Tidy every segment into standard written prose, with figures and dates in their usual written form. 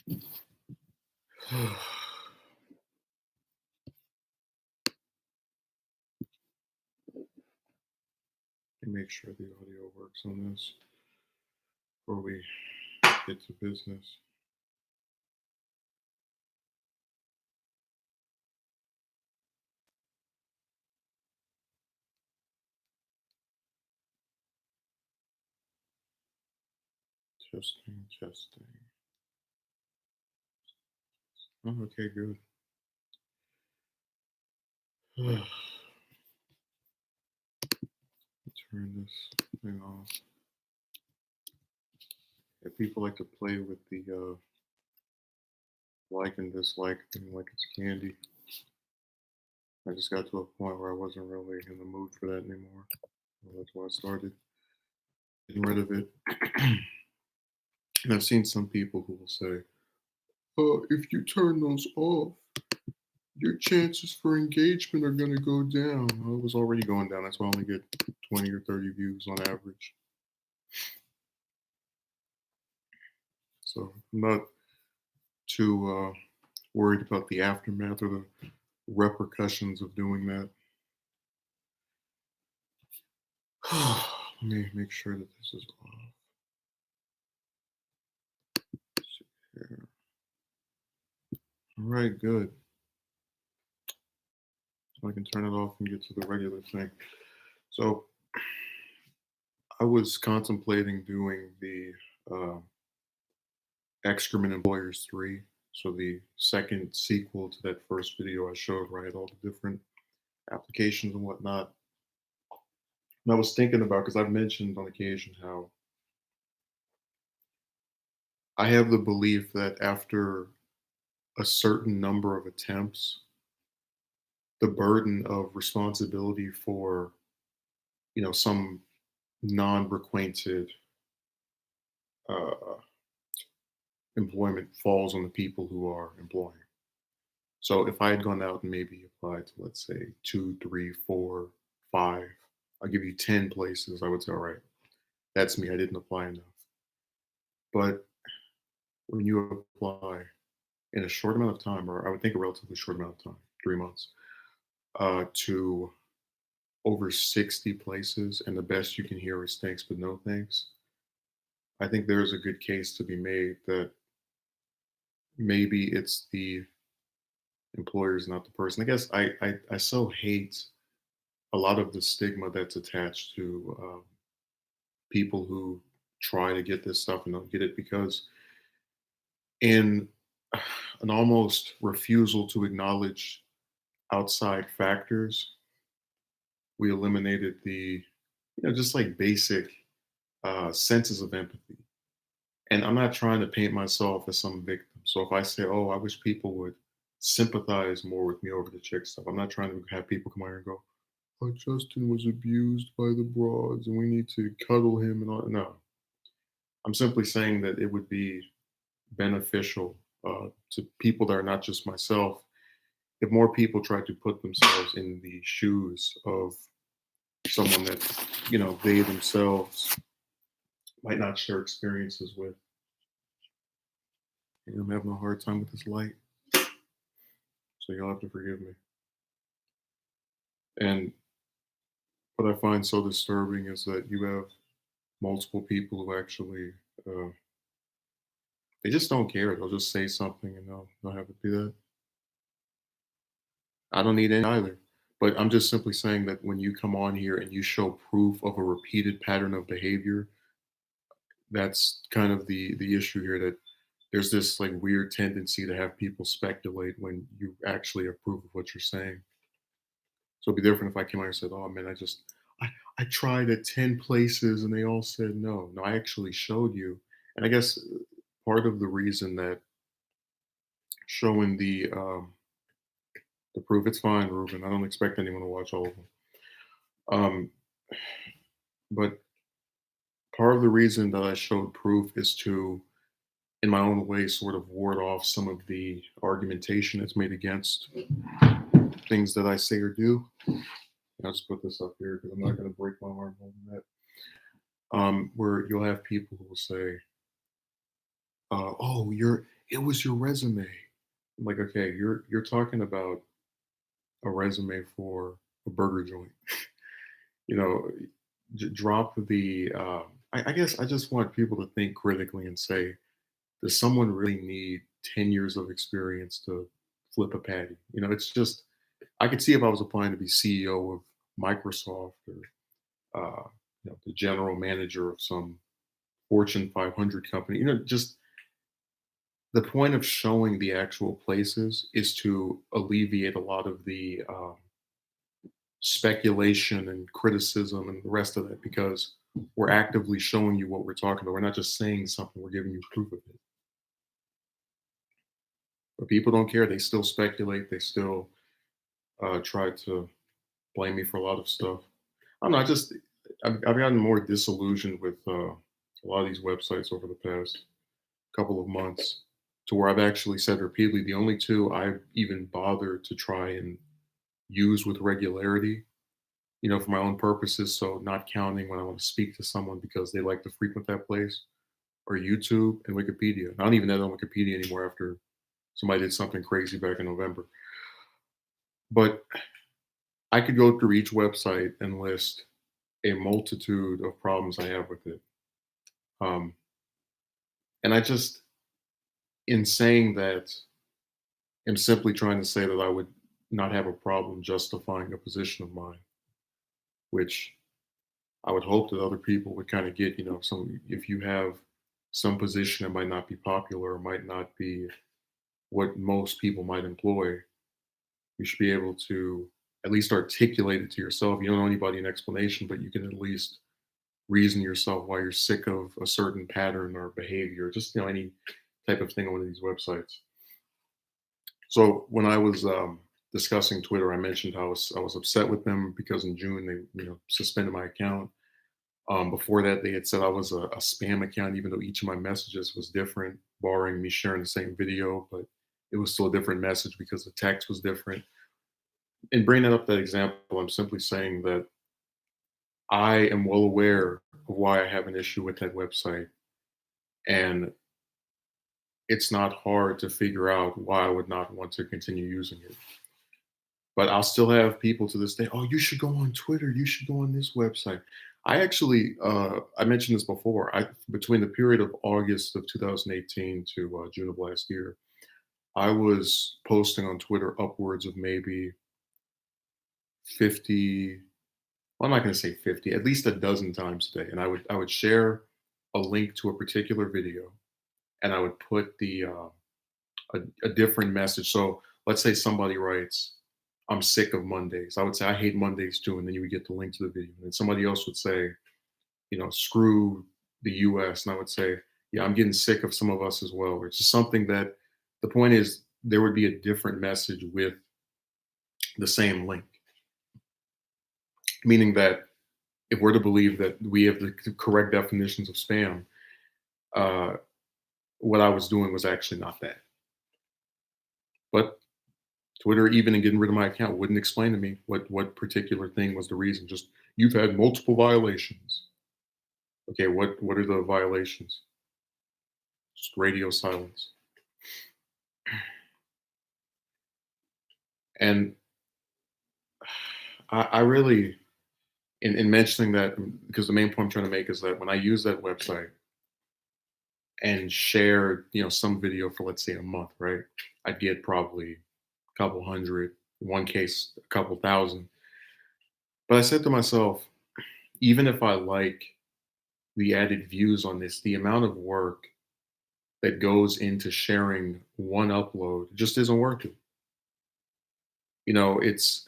Let me make sure the audio works on this before we get to business. Testing, testing. Oh, okay, good. Turn this thing off. Yeah, people like to play with the like and dislike thing like it's candy. I just got to a point where I wasn't really in the mood for that anymore. Well, that's why I started getting rid of it. And I've seen some people who will say, if you turn those off, your chances for engagement are going to go down. Well, it was already going down. That's why I only get 20 or 30 views on average. So I'm not too worried about the aftermath or the repercussions of doing that. Let me make sure that this is off. Here. All right, good. So I can turn it off and get to the regular thing. So I was contemplating doing the uh, Excrement Employers 3. So the second sequel to that first video I showed, right? All the different applications and whatnot. And I was thinking about, because I've mentioned on occasion how I have the belief that after a certain number of attempts, the burden of responsibility for, some non-requited uh, employment falls on the people who are employing. So if I had gone out and maybe applied to, let's say, two, three, four, five, I'll give you 10 places, I would say, all right, that's me. I didn't apply enough. But when you apply in a short amount of time, or I would think a relatively short amount of time, 3 months, to over 60 places, and the best you can hear is thanks, but no thanks, I think there is a good case to be made that maybe it's the employers, not the person. I guess I so hate a lot of the stigma that's attached to people who try to get this stuff and don't get it, because in an almost refusal to acknowledge outside factors, we eliminated the, just like basic senses of empathy. And I'm not trying to paint myself as some victim. So if I say, oh, I wish people would sympathize more with me over the chick stuff, I'm not trying to have people come out here and go, oh, Justin was abused by the broads and we need to cuddle him and all. No, I'm simply saying that it would be beneficial to people that are not just myself if more people tried to put themselves in the shoes of someone that, they themselves might not share experiences with. And I'm having a hard time with this light, so you'll have to forgive me. And what I find so disturbing is that you have multiple people who actually they just don't care. They'll just say something and they'll have it be that. I don't need any either. But I'm just simply saying that when you come on here and you show proof of a repeated pattern of behavior, that's kind of the issue here, that there's this like weird tendency to have people speculate when you actually approve of what you're saying. So it'd be different if I came out and said, "Oh man, I tried at 10 places and they all said no." No, I actually showed you. And I guess part of the reason that showing the proof, it's fine, Ruben. I don't expect anyone to watch all of them. Um, but part of the reason that I showed proof is to, in my own way, sort of ward off some of the argumentation that's made against things that I say or do. I'll just put this up here because I'm not going to break my arm holding that. Where you'll have people who will say, Oh, it was your resume. I'm like, okay, you're talking about a resume for a burger joint. You know, drop the. I guess I just want people to think critically and say, does someone really need 10 years of experience to flip a patty? It's just I could see if I was applying to be CEO of Microsoft or the general manager of some Fortune 500 company. Just the point of showing the actual places is to alleviate a lot of the speculation and criticism and the rest of it because we're actively showing you what we're talking about. We're not just saying something, we're giving you proof of it. But people don't care. They still speculate. They still try to blame me for a lot of stuff. I don't know. I've gotten more disillusioned with a lot of these websites over the past couple of months to where I've actually said repeatedly the only two I've even bothered to try and use with regularity, for my own purposes. So not counting when I want to speak to someone because they like to frequent that place, or YouTube and Wikipedia. I don't even know on Wikipedia anymore after somebody did something crazy back in November. But I could go through each website and list a multitude of problems I have with it. Um, and I just, in saying that, am simply trying to say that I would not have a problem justifying a position of mine, which I would hope that other people would kind of get, some if you have some position that might not be popular or might not be what most people might employ, you should be able to at least articulate it to yourself. You don't owe anybody an explanation, but you can at least reason yourself why you're sick of a certain pattern or behavior, just any type of thing on one of these websites. So when I was discussing Twitter, I mentioned how I was upset with them because in June they suspended my account. Before that, they had said I was a spam account, even though each of my messages was different, barring me sharing the same video, but it was still a different message because the text was different. In bringing up that example, I'm simply saying that I am well aware of why I have an issue with that website, and it's not hard to figure out why I would not want to continue using it. But I'll still have people to this day, "Oh, you should go on Twitter. You should go on this website." I actually, I mentioned this before. Between the period of August of 2018 to June of last year, I was posting on Twitter upwards of maybe 50. Well, I'm not going to say 50, at least a dozen times a day. And I would share a link to a particular video, and I would put a different message. So let's say somebody writes, "I'm sick of Mondays." I would say, "I hate Mondays too," and then you would get the link to the video. And then somebody else would say, "Screw the US." And I would say, "Yeah, I'm getting sick of some of us as well." It's just something that the point is there would be a different message with the same link, meaning that if we're to believe that we have the correct definitions of spam, uh, what I was doing was actually not that. But Twitter, even in getting rid of my account, wouldn't explain to me what particular thing was the reason. Just you've had multiple violations. Okay, what are the violations? Just radio silence. And I really, in mentioning that, because the main point I'm trying to make is that when I use that website and share, some video for let's say a month, right? I'd get probably a couple hundred, in one case, a couple thousand. But I said to myself, even if I like the added views on this, the amount of work that goes into sharing one upload just isn't worth it. It's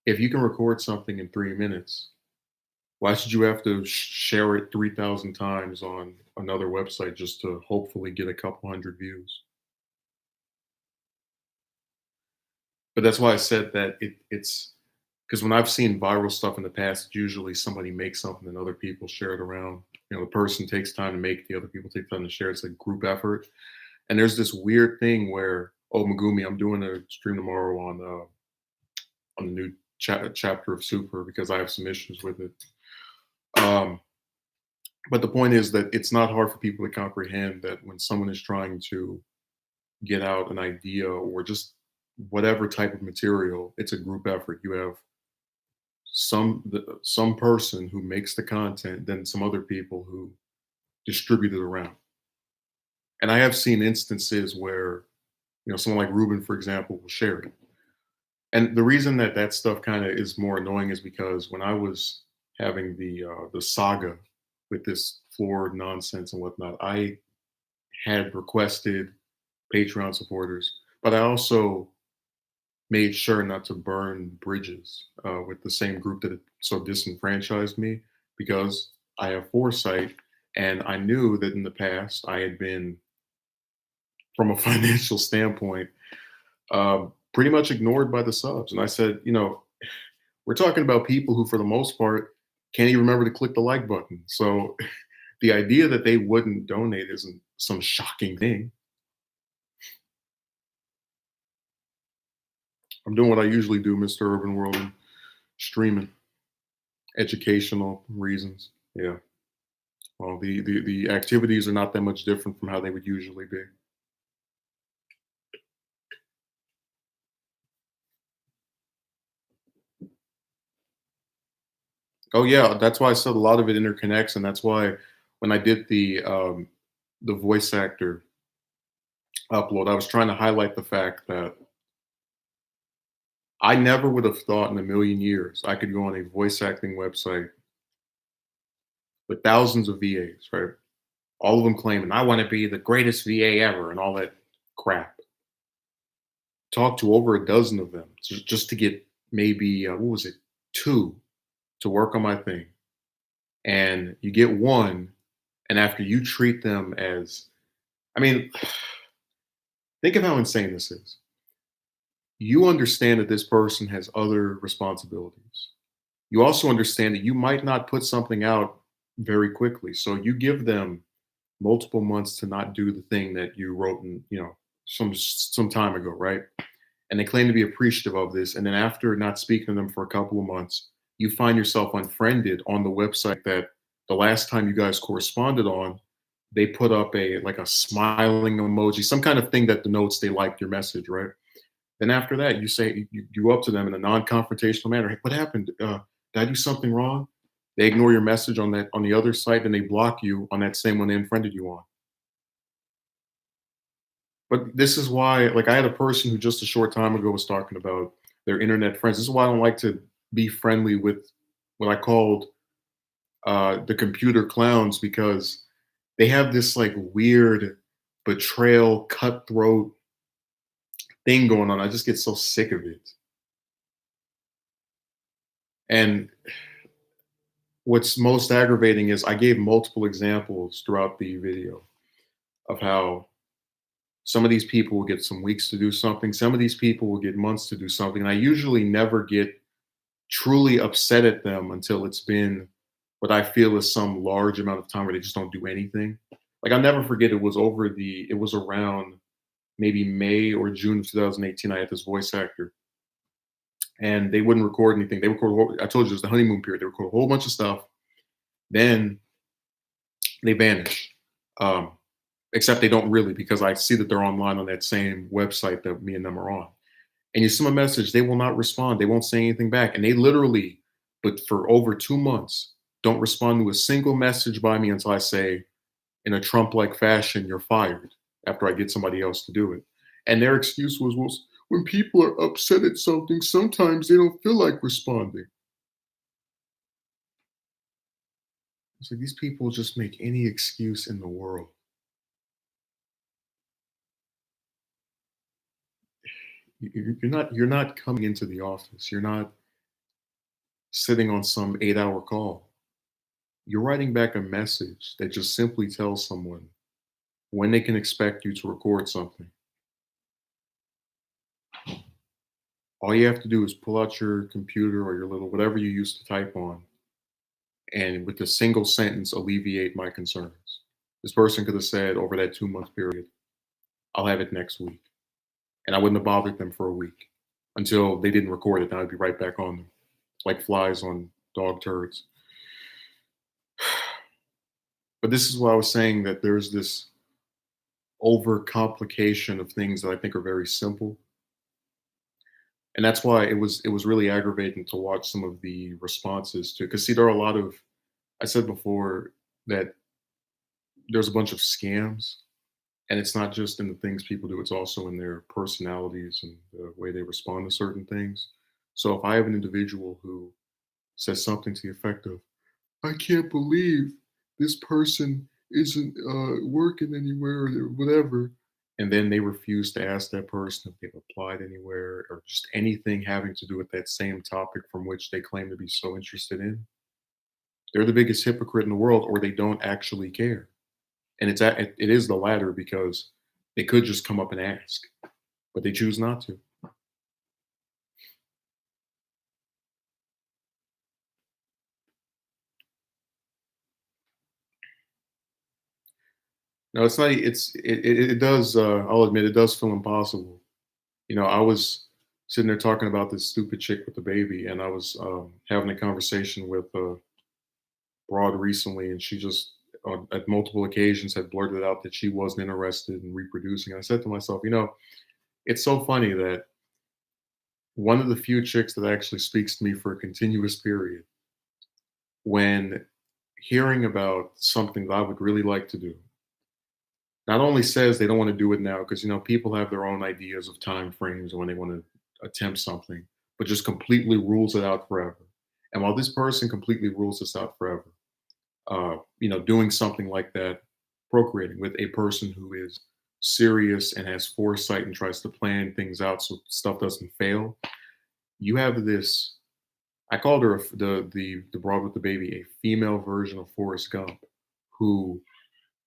if you can record something in 3 minutes, why should you have to share it 3,000 times on another website just to hopefully get a couple hundred views? But that's why I said that it's because when I've seen viral stuff in the past, it's usually somebody makes something and other people share it around. The person takes time to make, the other people take time to share. It's a group effort. And there's this weird thing where, oh, Megumi, I'm doing a stream tomorrow on the new chapter of Super because I have some issues with it. Um, But the point is that it's not hard for people to comprehend that when someone is trying to get out an idea or just whatever type of material, it's a group effort. You have some person who makes the content, then some other people who distribute it around. And I have seen instances where, someone like Ruben, for example, will share it. And the reason that that stuff kind of is more annoying is because when I was having the saga with this floor nonsense and whatnot, I had requested Patreon supporters, but I also made sure not to burn bridges with the same group that had so disenfranchised me because I have foresight and I knew that in the past I had been, from a financial standpoint, pretty much ignored by the subs. And I said, we're talking about people who, for the most part, can't even remember to click the like button. So the idea that they wouldn't donate isn't some shocking thing. I'm doing what I usually do, Mr. Urban World, and streaming, educational reasons. Yeah. Well, the activities are not that much different from how they would usually be. Oh yeah, that's why I said a lot of it interconnects, and that's why when I did the voice actor upload, I was trying to highlight the fact that I never would have thought in a million years I could go on a voice acting website with thousands of VAs, right? All of them claiming I want to be the greatest VA ever and all that crap. Talk to over a dozen of them just to get maybe what was it, two to work on my thing, and you get one, and after you treat them as, I mean, think of how insane this is. You understand that this person has other responsibilities. You also understand that you might not put something out very quickly. So you give them multiple months to not do the thing that you wrote in, some time ago, right? And they claim to be appreciative of this. And then after not speaking to them for a couple of months, you find yourself unfriended on the website that the last time you guys corresponded on, they put up a smiling emoji, some kind of thing that denotes they liked your message, right? Then after that, you say you go up to them in a non-confrontational manner. Hey, what happened? Did I do something wrong? They ignore your message on the other site, and they block you on that same one they unfriended you on. But this is why, like, I had a person who just a short time ago was talking about their internet friends. This is why I don't like to be friendly with what I called the computer clowns because they have this like weird betrayal, cutthroat thing going on. I just get so sick of it. And what's most aggravating is I gave multiple examples throughout the video of how some of these people will get some weeks to do something, some of these people will get months to do something. And I usually never get truly upset at them until it's been what I feel is some large amount of time where they just don't do anything. Like I'll never forget it was around maybe May or June of 2018. I had this voice actor and they wouldn't record anything. They I told you it was the honeymoon period. They record a whole bunch of stuff. Then they vanish. Um, except they don't really because I see that they're online on that same website that me and them are on. And you send them a message, they will not respond. They won't say anything back. And they literally, but for over 2 months, don't respond to a single message by me until I say, in a Trump like fashion, you're fired after I get somebody else to do it. And their excuse was, well, when people are upset at something, sometimes they don't feel like responding. It's like these people just make any excuse in the world. You're not coming into the office. You're not sitting on some 8-hour call. You're writing back a message that just simply tells someone when they can expect you to record something. All you have to do is pull out your computer or your little whatever you use to type on, and with a single sentence, alleviate my concerns. This person could have said over that 2 month period, I'll have it next week. And I wouldn't have bothered them for a week until they didn't record it. Then I'd be right back on them, like flies on dog turds. But this is why I was saying that there's this overcomplication of things that I think are very simple. And that's why it was really aggravating to watch some of the responses to, because see, there are a lot of, I said before that there's a bunch of scams, and it's not just in the things people do, it's also in their personalities and the way they respond to certain things. So if I have an individual who says something to the effect of, I can't believe this person isn't working anywhere or whatever. And then they refuse to ask that person if they've applied anywhere or just anything having to do with that same topic from which they claim to be so interested in. They're the biggest hypocrite in the world, or they don't actually care. And it is the latter because they could just come up and ask, but they choose not to. No, it's not. It does. I'll admit it does feel impossible. I was sitting there talking about this stupid chick with the baby, and I was having a conversation with a broad recently, and she just at multiple occasions had blurted out that she wasn't interested in reproducing. I said to myself, it's so funny that one of the few chicks that actually speaks to me for a continuous period, when hearing about something that I would really like to do, not only says they don't want to do it now because people have their own ideas of time frames when they want to attempt something, but just completely rules it out forever. And while this person completely rules this out forever, doing something like that, procreating with a person who is serious and has foresight and tries to plan things out so stuff doesn't fail, you have this. I called her the broad with the baby a female version of Forrest Gump, who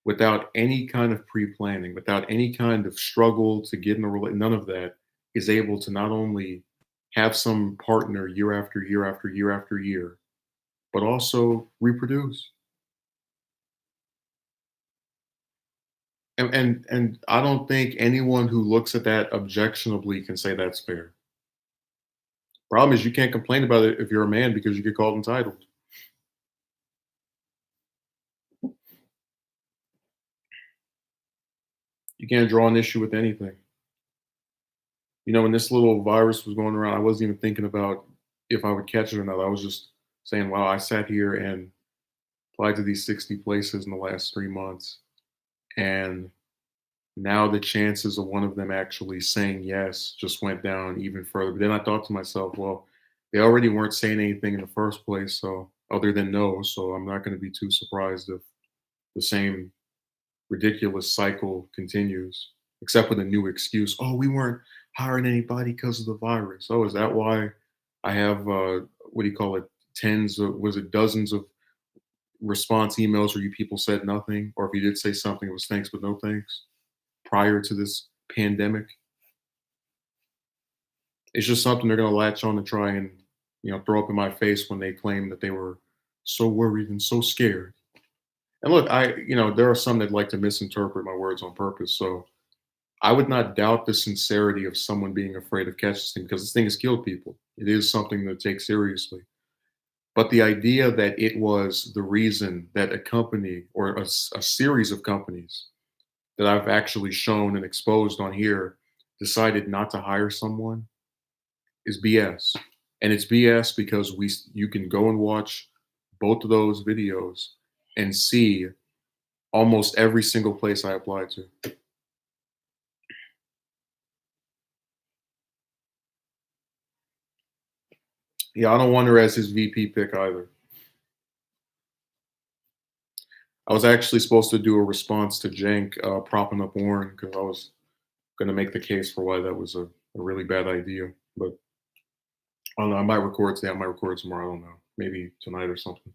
without any kind of pre-planning, without any kind of struggle to get in a relation, none of that, is able to not only have some partner year after year after year after year, but also reproduce. And I don't think anyone who looks at that objectionably can say that's fair. Problem is you can't complain about it if you're a man because you get called entitled. You can't draw an issue with anything. When this little virus was going around, I wasn't even thinking about if I would catch it or not. I was just saying, wow, I sat here and applied to these 60 places in the last 3 months. And now the chances of one of them actually saying yes just went down even further. But then I thought to myself, well, they already weren't saying anything in the first place, so other than no, so I'm not going to be too surprised if the same ridiculous cycle continues, except with a new excuse. Oh, we weren't hiring anybody because of the virus. Oh, is that why I have what do you call it? Tens of was it dozens of response emails where you people said nothing, or if you did say something, it was thanks but no thanks prior to this pandemic. It's just something they're going to latch on to try and throw up in my face when they claim that they were so worried and so scared. And look, there are some that like to misinterpret my words on purpose. So I would not doubt the sincerity of someone being afraid of catching this thing because this thing has killed people. It is something to take seriously. But the idea that it was the reason that a company or a series of companies that I've actually shown and exposed on here decided not to hire someone is BS. And it's BS because you can go and watch both of those videos and see almost every single place I applied to. Yeah, I don't want her as his VP pick either. I was actually supposed to do a response to Cenk propping up Warren because I was going to make the case for why that was a really bad idea. But I don't know. I might record today. I might record tomorrow. I don't know. Maybe tonight or something.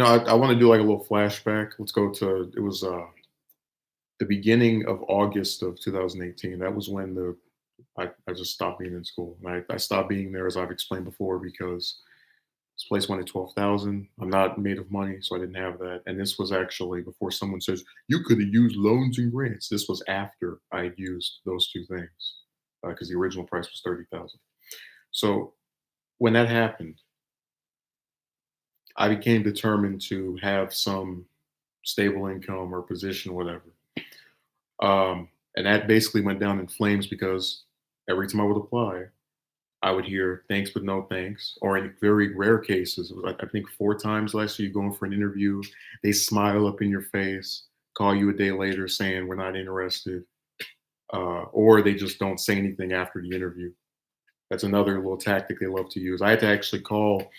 I want to do like a little flashback. Let's go to it was the beginning of August of 2018. That was when I just stopped being in school. And I stopped being there, as I've explained before, because this place wanted 12,000. I'm not made of money, so I didn't have that. And this was actually before someone says you could have used loans and grants. This was after I had used those two things because the original price was 30,000. So when that happened, I became determined to have some stable income or position, whatever. And that basically went down in flames because every time I would apply, I would hear thanks but no thanks. Or in very rare cases, it was like I think 4 times last year, you go in for an interview, they smile up in your face, call you a day later saying we're not interested, or they just don't say anything after the interview. That's another little tactic they love to use. I had to actually call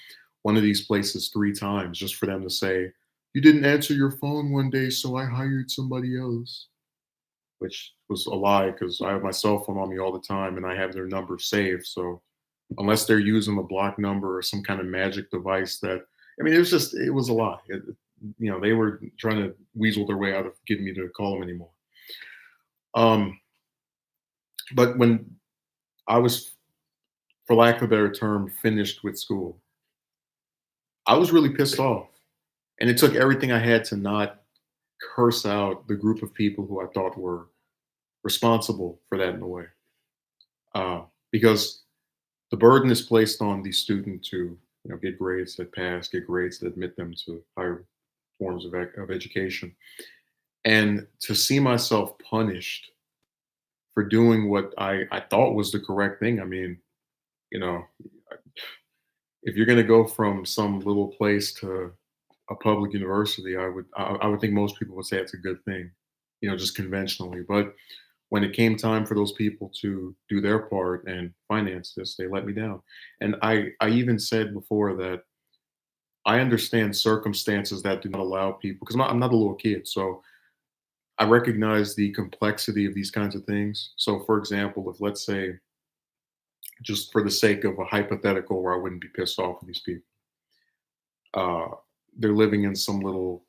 one of these places 3 times just for them to say, "You didn't answer your phone one day, so I hired somebody else," which was a lie because I have my cell phone on me all the time and I have their number saved. So unless they're using a block number or some kind of magic device that, I mean, it was a lie. They were trying to weasel their way out of getting me to call them anymore. Um, but when I was, for lack of a better term, finished with school, I was really pissed off. And it took everything I had to not curse out the group of people who I thought were responsible for that in a way. Because the burden is placed on the student to, get grades that pass, get grades that admit them to higher forms of education. And to see myself punished for doing what I thought was the correct thing. I mean, you know, if you're going to go from some little place to a public university, I would think most people would say it's a good thing, just conventionally. But when it came time for those people to do their part and finance this, they let me down. And I even said before that I understand circumstances that do not allow people, because I'm not a little kid, so I recognize the complexity of these kinds of things. So, for example, if let's say, just for the sake of a hypothetical where I wouldn't be pissed off with these people, uh, they're living in some little,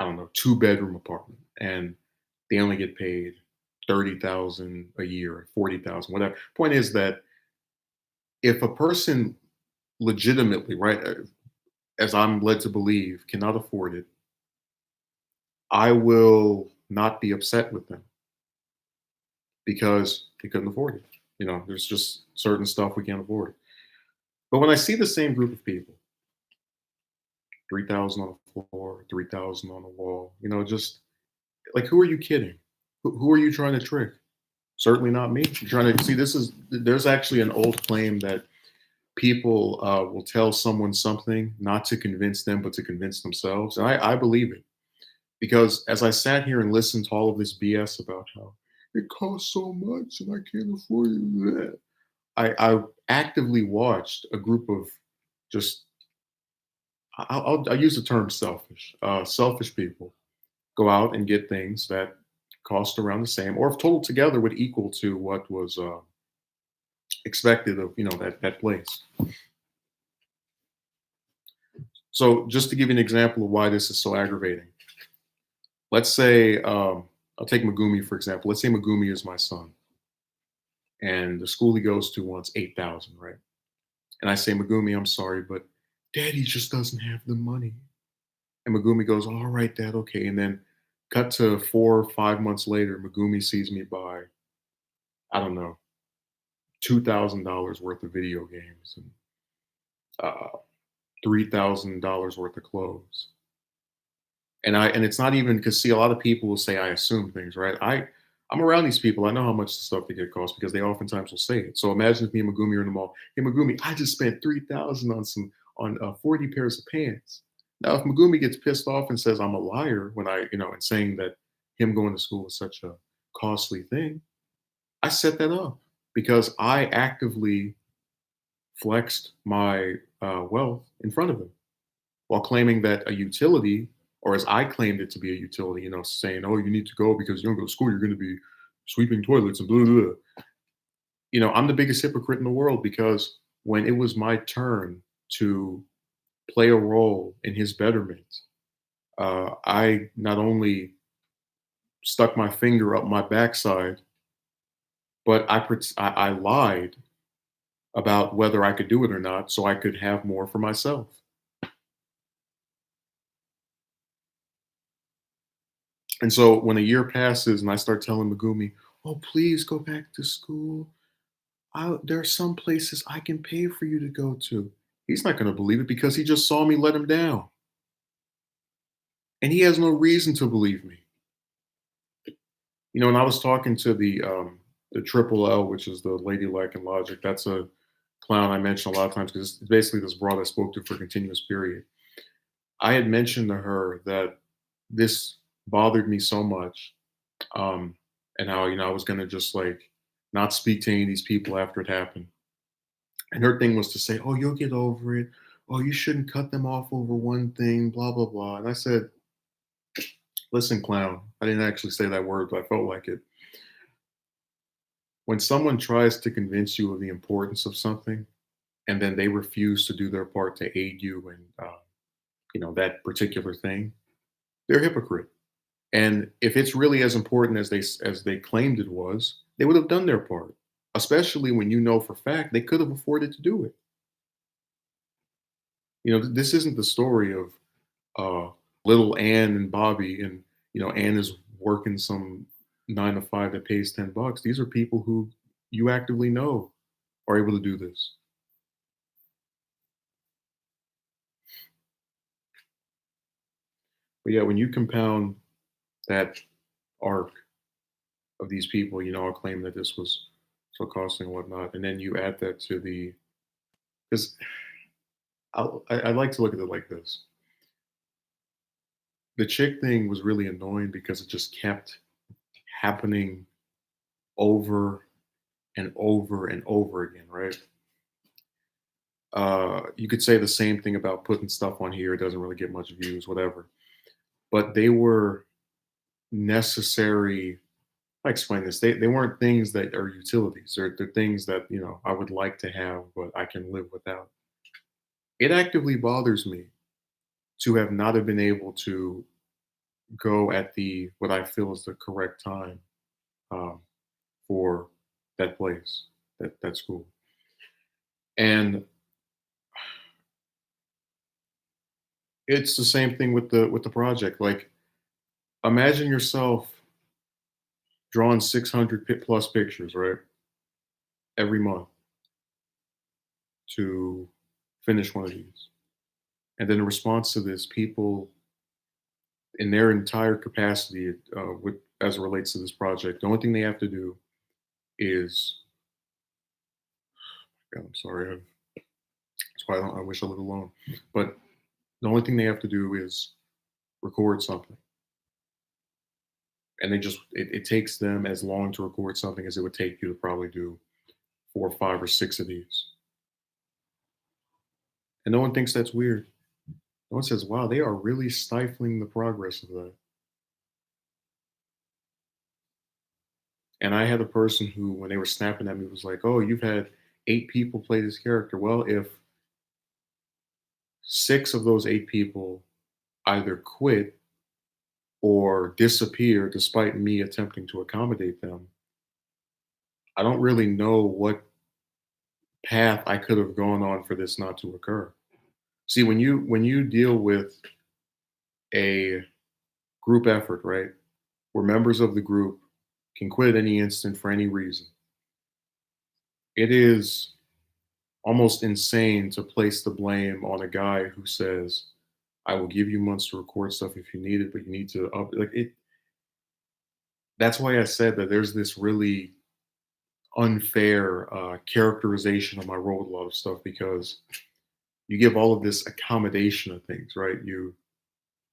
I don't know, 2 bedroom apartment, and they only get paid 30,000 a year, 40,000, whatever. Point is that if a person legitimately, right, as I'm led to believe, cannot afford it, I will not be upset with them because they couldn't afford it. There's just certain stuff we can't afford. But when I see the same group of people, 3,000 on the floor, 3,000 on the wall, just like, who are you kidding? Who are you trying to trick? Certainly not me. You're trying to see, there's actually an old claim that people will tell someone something not to convince them, but to convince themselves. And I believe it because as I sat here and listened to all of this BS about how it costs so much and I can't afford it, I actively watched a group of just, I'll use the term selfish, selfish people go out and get things that cost around the same, or if totaled together would equal to what was expected of that place. So just to give you an example of why this is so aggravating, let's say I'll take Megumi for example. Let's say Megumi is my son, and the school he goes to wants 8,000, right? And I say, Megumi, I'm sorry, but Daddy just doesn't have the money. And Megumi goes, all right, Dad, okay. And then cut to 4 or 5 months later, Megumi sees me buy, I don't know, $2,000 worth of video games and uh, $3,000 worth of clothes. And it's not even because, see, a lot of people will say I assume things, right? I'm around these people. I know how much the stuff they get costs because they oftentimes will say it. So imagine if me and Megumi are in the mall. Hey Megumi, I just spent 3,000 on 40 pairs of pants. Now if Megumi gets pissed off and says I'm a liar when and saying that him going to school is such a costly thing, I set that up because I actively flexed my wealth in front of him while claiming that a utility, or as I claimed it to be a utility, saying, oh, you need to go because you don't go to school, you're going to be sweeping toilets and blah, blah, blah. I'm the biggest hypocrite in the world because when it was my turn to play a role in his betterment, I not only stuck my finger up my backside, but I lied about whether I could do it or not so I could have more for myself. And so when a year passes and I start telling Megumi, "Oh, please go back to school. There are some places I can pay for you to go to." He's not going to believe it because he just saw me let him down. And he has no reason to believe me. And I was talking to the Triple L, which is the Lady Lacking Logic. That's a clown I mention a lot of times because it's basically this broad I spoke to for a continuous period. I had mentioned to her that this bothered me so much, um, and how I was gonna just like not speak to any of these people after it happened. And her thing was to say, "Oh, you'll get over it. Oh, you shouldn't cut them off over one thing." Blah blah blah. And I said, "Listen, clown. I didn't actually say that word, but I felt like it. When someone tries to convince you of the importance of something, and then they refuse to do their part to aid you in, that particular thing, they're a hypocrite. And if it's really as important as they claimed it was, they would have done their part. Especially when you know for fact they could have afforded to do it. This isn't the story of uh, little Ann and Bobby, and Ann is working some 9 to 5 that pays $10. These are people who you actively know are able to do this. But yeah, when you compound that arc of these people, all claim that this was so costly and whatnot, and then you add that to the because I like to look at it like this. The chick thing was really annoying because it just kept happening over and over and over again, right? You could say the same thing about putting stuff on here. It doesn't really get much views, whatever. But they were necessary. I explain this. They weren't things that are utilities. They're things that I would like to have, but I can live without. It actively bothers me to have not have been able to go at the what I feel is the correct time, um, for that place, that school. And it's the same thing with the project. Like, imagine yourself drawing 600 plus pictures, right, every month to finish one of these. And then in response to this, people in their entire capacity, as it relates to this project, the only thing they have to do is, God, I'm sorry, that's why I wish I lived alone. But the only thing they have to do is record something. And it takes them as long to record something as it would take you to probably do 4, 5, or 6 of these. And no one thinks that's weird. No one says, wow, they are really stifling the progress of that. And I had a person who, when they were snapping at me, was like, oh, you've had 8 people play this character. Well, if 6 of those 8 people either quit or disappear despite me attempting to accommodate them, I don't really know what path I could have gone on for this not to occur. See, when you deal with a group effort, right, where members of the group can quit at any instant for any reason, it is almost insane to place the blame on a guy who says, "I will give you months to record stuff if you need it, but you need to up like it." That's why I said that there's this really unfair characterization of my role with a lot of stuff because you give all of this accommodation of things, right? You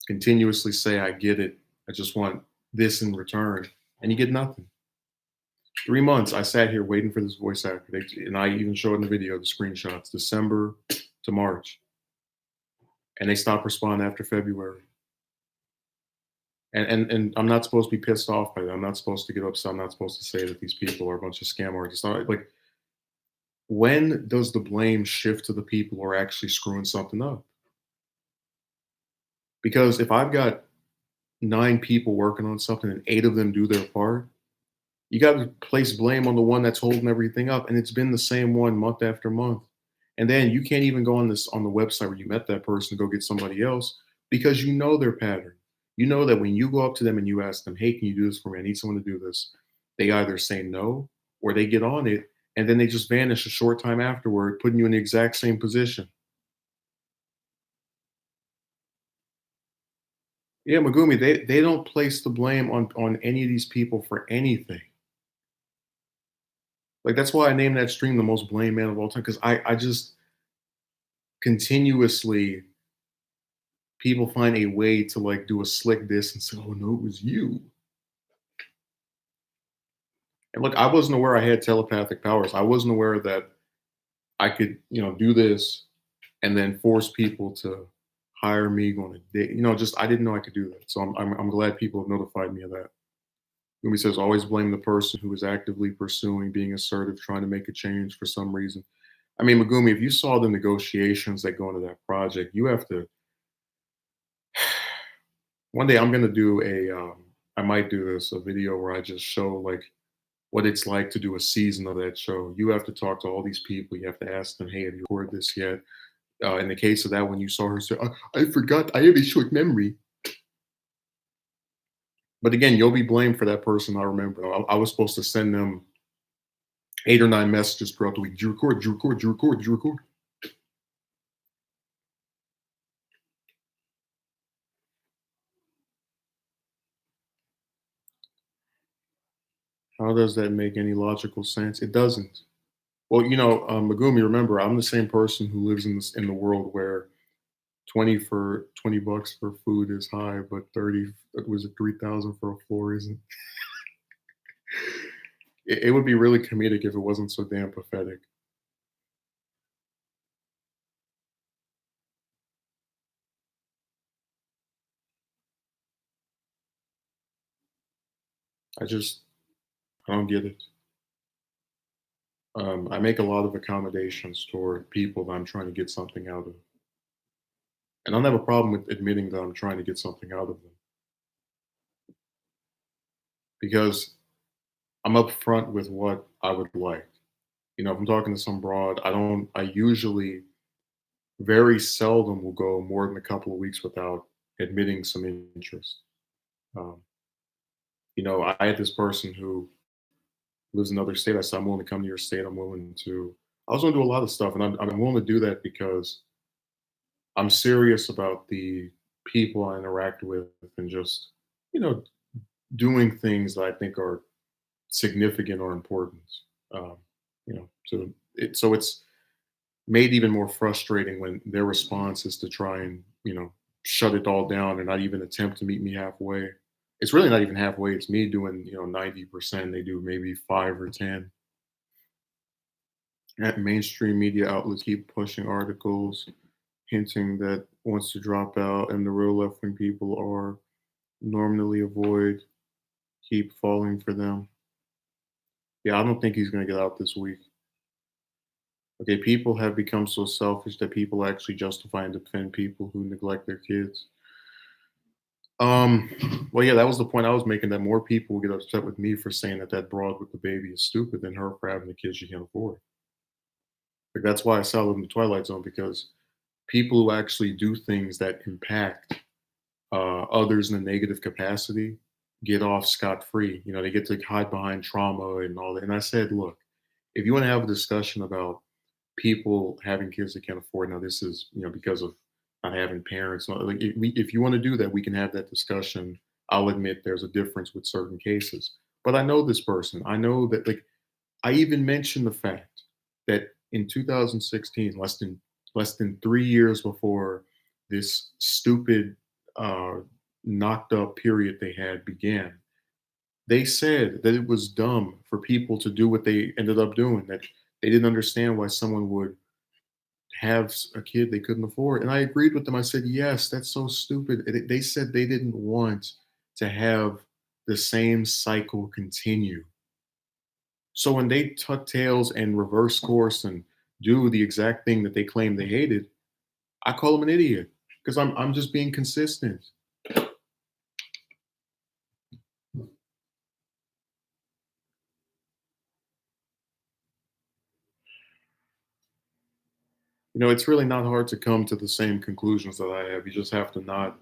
continuously say, I get it. I just want this in return. And you get nothing. 3 months, I sat here waiting for this voice actor. And I even showed in the video the screenshots, December to March. And they stopped responding after February. And I'm not supposed to be pissed off by that. I'm not supposed to get upset. I'm not supposed to say that these people are a bunch of scam artists. Like, when does the blame shift to the people who are actually screwing something up? Because if I've got 9 people working on something and 8 of them do their part, you got to place blame on the one that's holding everything up. And it's been the same one month after month. And then you can't even go on the website where you met that person to go get somebody else because you know their pattern. You know that when you go up to them and you ask them, hey, can you do this for me? I need someone to do this. They either say no or they get on it and then they just vanish a short time afterward, putting you in the exact same position. Yeah, Megumi, they don't place the blame on any of these people for anything. Like that's why I named that stream the most blame man of all time because I just continuously people find a way to like do a slick diss and say, "Oh no, it was you." And look, I wasn't aware I had telepathic powers. I wasn't aware that I could, do this and then force people to hire me, go on a date. Just I didn't know I could do that. So I'm glad people have notified me of that. Movie says always blame the person who is actively pursuing being assertive, trying to make a change for some reason. I mean, Megumi, if you saw the negotiations that go into that project, you have to. One day, I'm gonna do a. I might do this a video where I just show like what it's like to do a season of that show. You have to talk to all these people. You have to ask them, "Hey, have you recorded this yet?" In the case of that, when you saw her say, "I forgot. I have a short memory." But again, you'll be blamed for that person. I remember. I was supposed to send them 8 or 9 messages throughout the week. Did you record? Did you record? Did you record? Did you record? How does that make any logical sense? It doesn't. Well, Megumi, remember, I'm the same person who lives in the world where 20 bucks for food is high, but 30 was it 3,000 for a floor isn't. It would be really comedic if it wasn't so damn pathetic. I just I don't get it. I make a lot of accommodations toward people that I'm trying to get something out of, and I don't have a problem with admitting that I'm trying to get something out of them because I'm upfront with what I would like. If I'm talking to some broad, I usually very seldom will go more than a couple of weeks without admitting some interest. Um, I had this person who lives in another state. I said, I'm willing to come to your state. I was going to do a lot of stuff. And I'm willing to do that because I'm serious about the people I interact with and just, you know, doing things that I think are significant or important. Um, so it's made even more frustrating when their response is to try and shut it all down and not even attempt to meet me halfway. It's really not even halfway. It's me doing 90%. They do maybe 5 or 10. At mainstream media outlets keep pushing articles hinting that wants to drop out, and the real left wing people are normally avoid keep falling for them. Yeah, I don't think he's going to get out this week. Okay, people have become so selfish that people actually justify and defend people who neglect their kids. Well, yeah, that was the point I was making. That more people will get upset with me for saying that that broad with the baby is stupid than her for having the kids she can't afford. Like that's why I sell in the Twilight Zone because people who actually do things that impact others in a negative capacity get off scot free. They get to hide behind trauma and all that. And I said, look, if you want to have a discussion about people having kids they can't afford, now this is because of not having parents. Like if you want to do that, we can have that discussion. I'll admit there's a difference with certain cases, but I know this person. I know that like I even mentioned the fact that in 2016, less than 3 years before this stupid uh, knocked up period they had began, they said that it was dumb for people to do what they ended up doing. That they didn't understand why someone would have a kid they couldn't afford. And I agreed with them. I said, yes, that's so stupid. And they said they didn't want to have the same cycle continue. So when they tuck tails and reverse course and do the exact thing that they claim they hated, I call them an idiot because I'm just being consistent. It's really not hard to come to the same conclusions that I have. You just have to not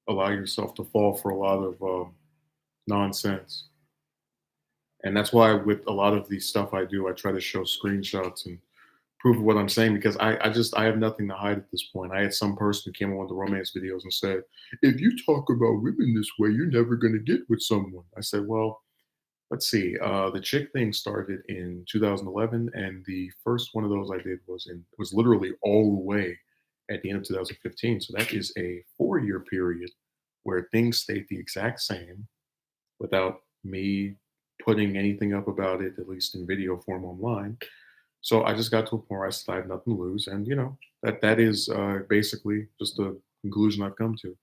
allow yourself to fall for a lot of nonsense. And that's why with a lot of the stuff I do, I try to show screenshots and proof of what I'm saying because I have nothing to hide at this point. I had some person who came on one of the romance videos and said, "If you talk about women this way, you're never gonna get with someone." I said, "Well, let's see. The chick thing started in 2011, and the first one of those I did was literally all the way at the end of 2015. So that is a 4-year period where things stayed the exact same without me putting anything up about it, at least in video form online. So I just got to a point where I said I have nothing to lose, and that is basically just the conclusion I've come to.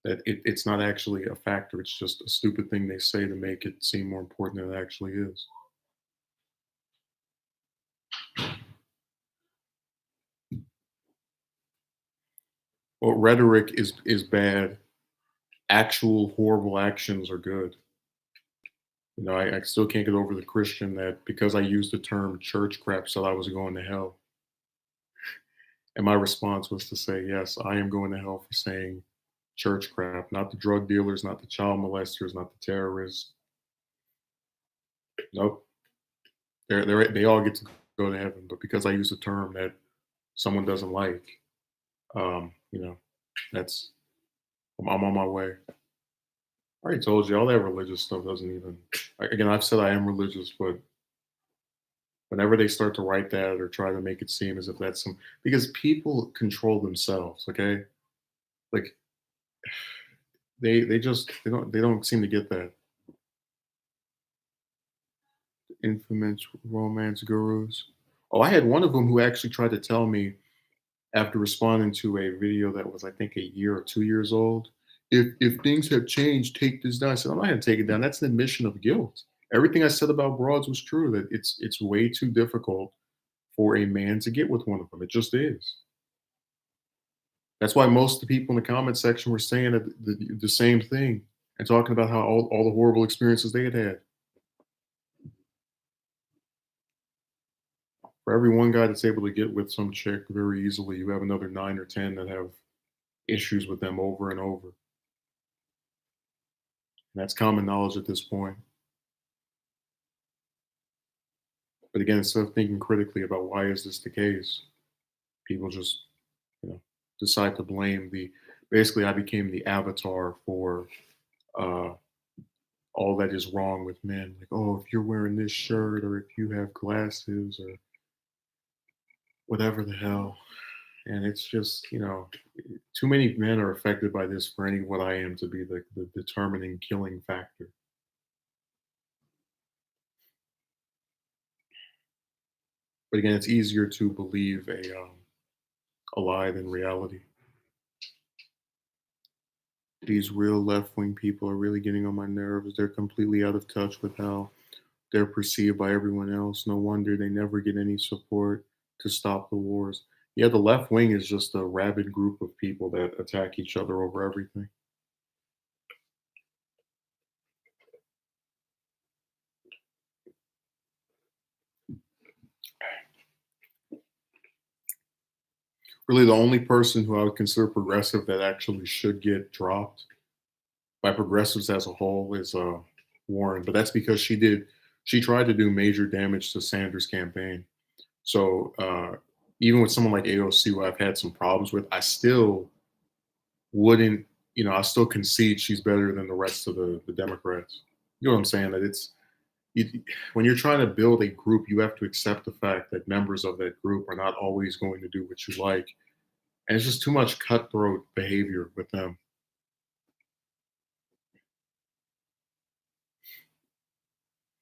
That it's not actually a factor. It's just a stupid thing they say to make it seem more important than it actually is. Well, rhetoric is bad. Actual horrible actions are good. I still can't get over the Christian that because I used the term church crap said I was going to hell. And my response was to say, yes, I am going to hell for saying church crap, not the drug dealers, not the child molesters, not the terrorists. Nope. They all get to go to heaven. But because I use a term that someone doesn't like, um, you know, that's I'm on my way. I already told you all that religious stuff doesn't even. Again, I've said I am religious, but whenever they start to write that or try to make it seem as if that's some because people control themselves, okay? Like they don't seem to get that. Infamous romance gurus. Oh, I had one of them who actually tried to tell me after responding to a video that was, I think, a year or 2 years old. If things have changed, take this down. I said, I'm not gonna take it down. That's an admission of guilt. Everything I said about broads was true. That it's way too difficult for a man to get with one of them. It just is. That's why most of the people in the comment section were saying that the same thing and talking about how all the horrible experiences they had had. For every one guy that's able to get with some chick very easily, you have another 9 or 10 that have issues with them over and over. And that's common knowledge at this point. But again, instead of thinking critically about why is this the case, people just, you know, decide to blame the. Basically, I became the avatar for uh, all that is wrong with men. Like, oh, if you're wearing this shirt, or if you have glasses, or whatever the hell. And it's just, too many men are affected by this for any what I am to be the determining killing factor. But again, it's easier to believe a lie than reality. These real left wing people are really getting on my nerves. They're completely out of touch with how they're perceived by everyone else. No wonder they never get any support to stop the wars. Yeah, the left wing is just a rabid group of people that attack each other over everything. Really, the only person who I would consider progressive that actually should get dropped by progressives as a whole is Warren, but that's because she tried to do major damage to Sanders' campaign. So even with someone like AOC, who I've had some problems with, I still wouldn't, I still concede she's better than the rest of the Democrats. You know what I'm saying? That you, when you're trying to build a group, you have to accept the fact that members of that group are not always going to do what you like, and it's just too much cutthroat behavior with them.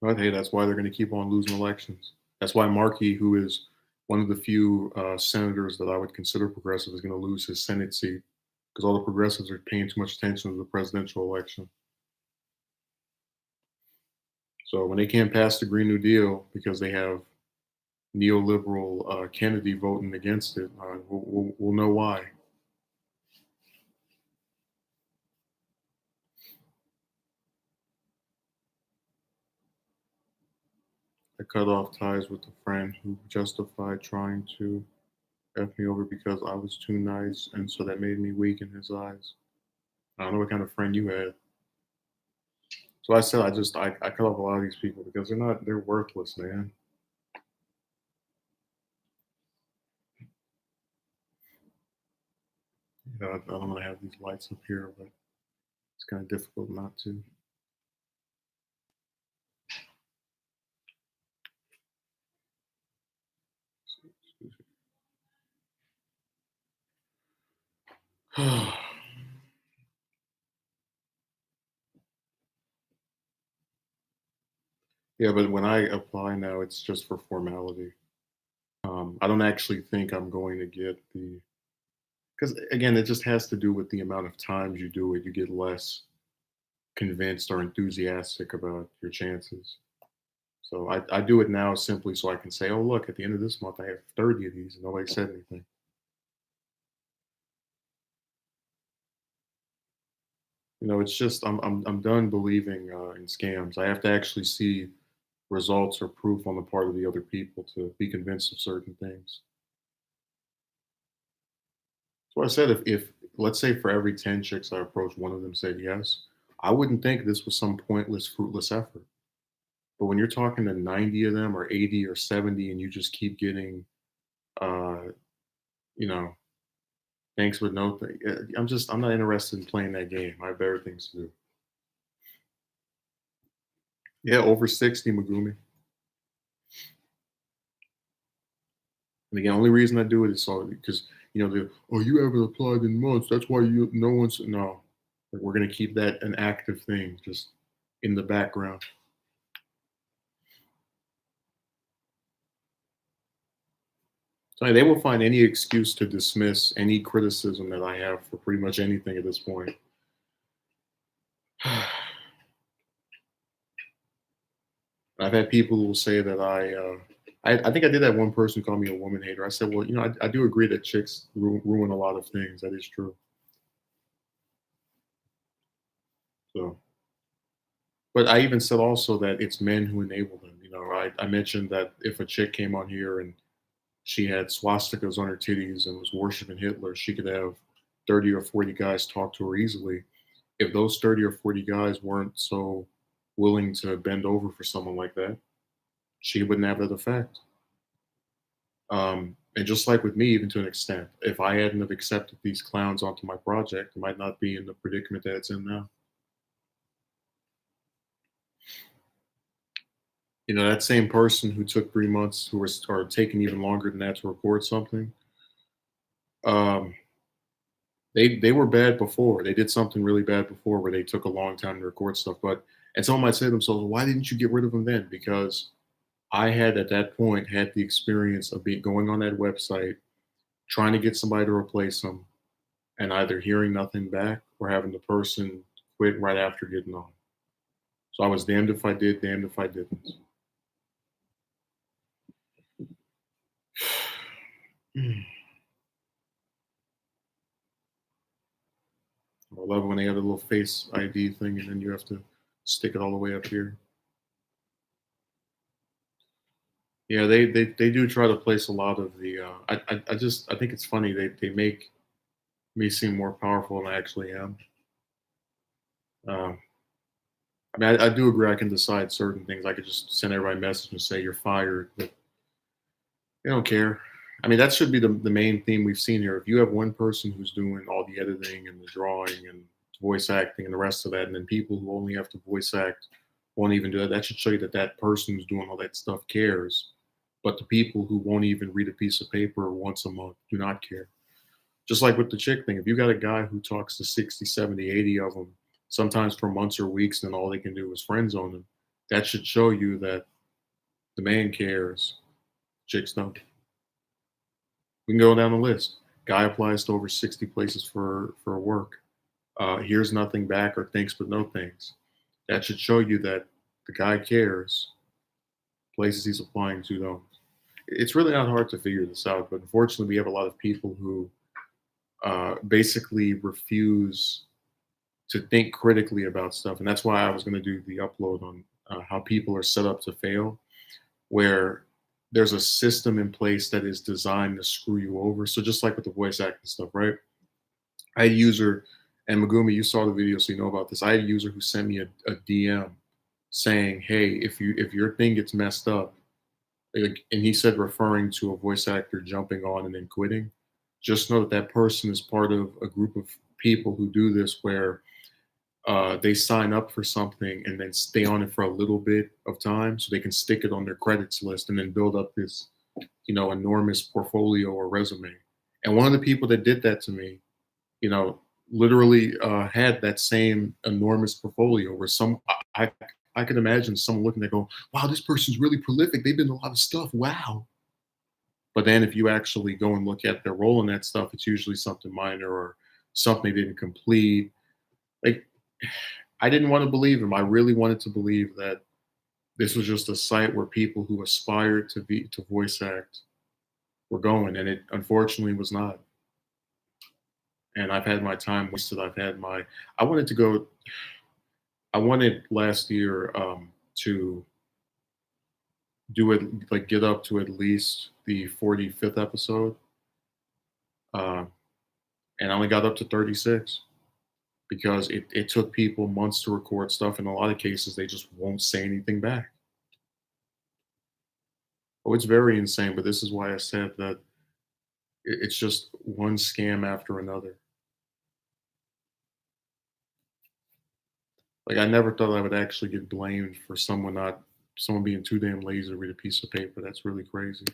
But hey, that's why they're going to keep on losing elections. That's why Markey, who is one of the few senators that I would consider progressive, is going to lose his Senate seat because all the progressives are paying too much attention to the presidential election. So when they can't pass the Green New Deal because they have neoliberal Kennedy voting against it, we'll know why. I cut off ties with a friend who justified trying to F me over because I was too nice, and so that made me weak in his eyes. I don't know what kind of friend you had. So I said I cut off a lot of these people because they're worthless, man. I don't want to have these lights up here, but it's kind of difficult not to. Yeah, but when I apply now, it's just for formality. I don't actually think I'm going to get the because again, it just has to do with the amount of times you do it. You get less convinced or enthusiastic about your chances. So I do it now simply so I can say, oh look, at the end of this month I have 30 of these and nobody said anything. It's just I'm done believing in scams. I have to actually see results or proof on the part of the other people to be convinced of certain things. So I said if let's say for every 10 chicks I approached, one of them said yes, I wouldn't think this was some pointless, fruitless effort. But when you're talking to 90 of them or 80 or 70 and you just keep getting uh, you know, thanks but no I'm not interested in playing that game. I have better things to do. Yeah, over 60, Megumi. And the only reason I do it is so because oh, you haven't applied in months. That's why you no one's no. Like, we're gonna keep that an active thing, just in the background. So they will find any excuse to dismiss any criticism that I have for pretty much anything at this point. I've had people who will say that I think I did that one person call me a woman hater. I said, well, I do agree that chicks ruin a lot of things. That is true. So, but I even said also that it's men who enable them. I mentioned that if a chick came on here and she had swastikas on her titties and was worshiping Hitler, she could have 30 or 40 guys talk to her easily. If those 30 or 40 guys weren't so willing to bend over for someone like that, she wouldn't have that effect. And just like with me, even to an extent, if I hadn't have accepted these clowns onto my project, I might not be in the predicament that it's in now. That same person who took 3 months, who was or taking even longer than that to record something, um, they were bad before. They did something really bad before where they took a long time to record stuff. And someone might say to themselves, "Why didn't you get rid of them then?" Because I had at that point had the experience of going on that website, trying to get somebody to replace them, and either hearing nothing back or having the person quit right after getting on. So I was damned if I did, damned if I didn't. I love when they have a little face ID thing and then you have to stick it all the way up here. Yeah, they do try to place a lot of the. I think it's funny they make me seem more powerful than I actually am. Um, I mean, I do agree I can decide certain things. I could just send everybody a message and say you're fired, but they don't care. I mean, that should be the main theme we've seen here. If you have one person who's doing all the editing and the drawing and voice acting and the rest of that, and then people who only have to voice act won't even do that, that should show you that that person who's doing all that stuff cares. But the people who won't even read a piece of paper once a month do not care. Just like with the chick thing, if you got a guy who talks to 60, 70, 80 of them, sometimes for months or weeks, and all they can do is friend zone them, that should show you that the man cares, chicks don't. We can go down the list. Guy applies to over 60 places for work. Here's nothing back or thanks but no thanks. That should show you that the guy cares. Places he's applying to don't. It's really not hard to figure this out, but unfortunately, we have a lot of people who basically refuse to think critically about stuff, and that's why I was going to do the upload on how people are set up to fail, where there's a system in place that is designed to screw you over. So just like with the voice acting stuff, right? I had a user, and Megumi, you saw the video, so you know about this. I had a user who sent me a DM saying, "Hey, if your thing gets messed up," and he said referring to a voice actor jumping on and then quitting. just know that that person is part of a group of people who do this where they sign up for something and then stay on it for a little bit of time so they can stick it on their credits list and then build up this, enormous portfolio or resume. And one of the people that did that to me, you know, literally had that same enormous portfolio where I could imagine someone looking at go, wow, this person's really prolific. They've been in a lot of stuff. Wow. But then if you actually go and look at their role in that stuff, it's usually something minor or something they didn't complete. Like I didn't want to believe him. I really wanted to believe that this was just a site where people who aspired to voice act were going, and it unfortunately was not. And I've had my time wasted. I wanted to go. I wanted last year to do it, like get up to at least the 45th episode, uh, and I only got up to 36 because it took people months to record stuff. In a lot of cases, they just won't say anything back. Oh, it's very insane. But this is why I said that it's just one scam after another. Like I never thought I would actually get blamed for someone being too damn lazy to read a piece of paper. That's really crazy.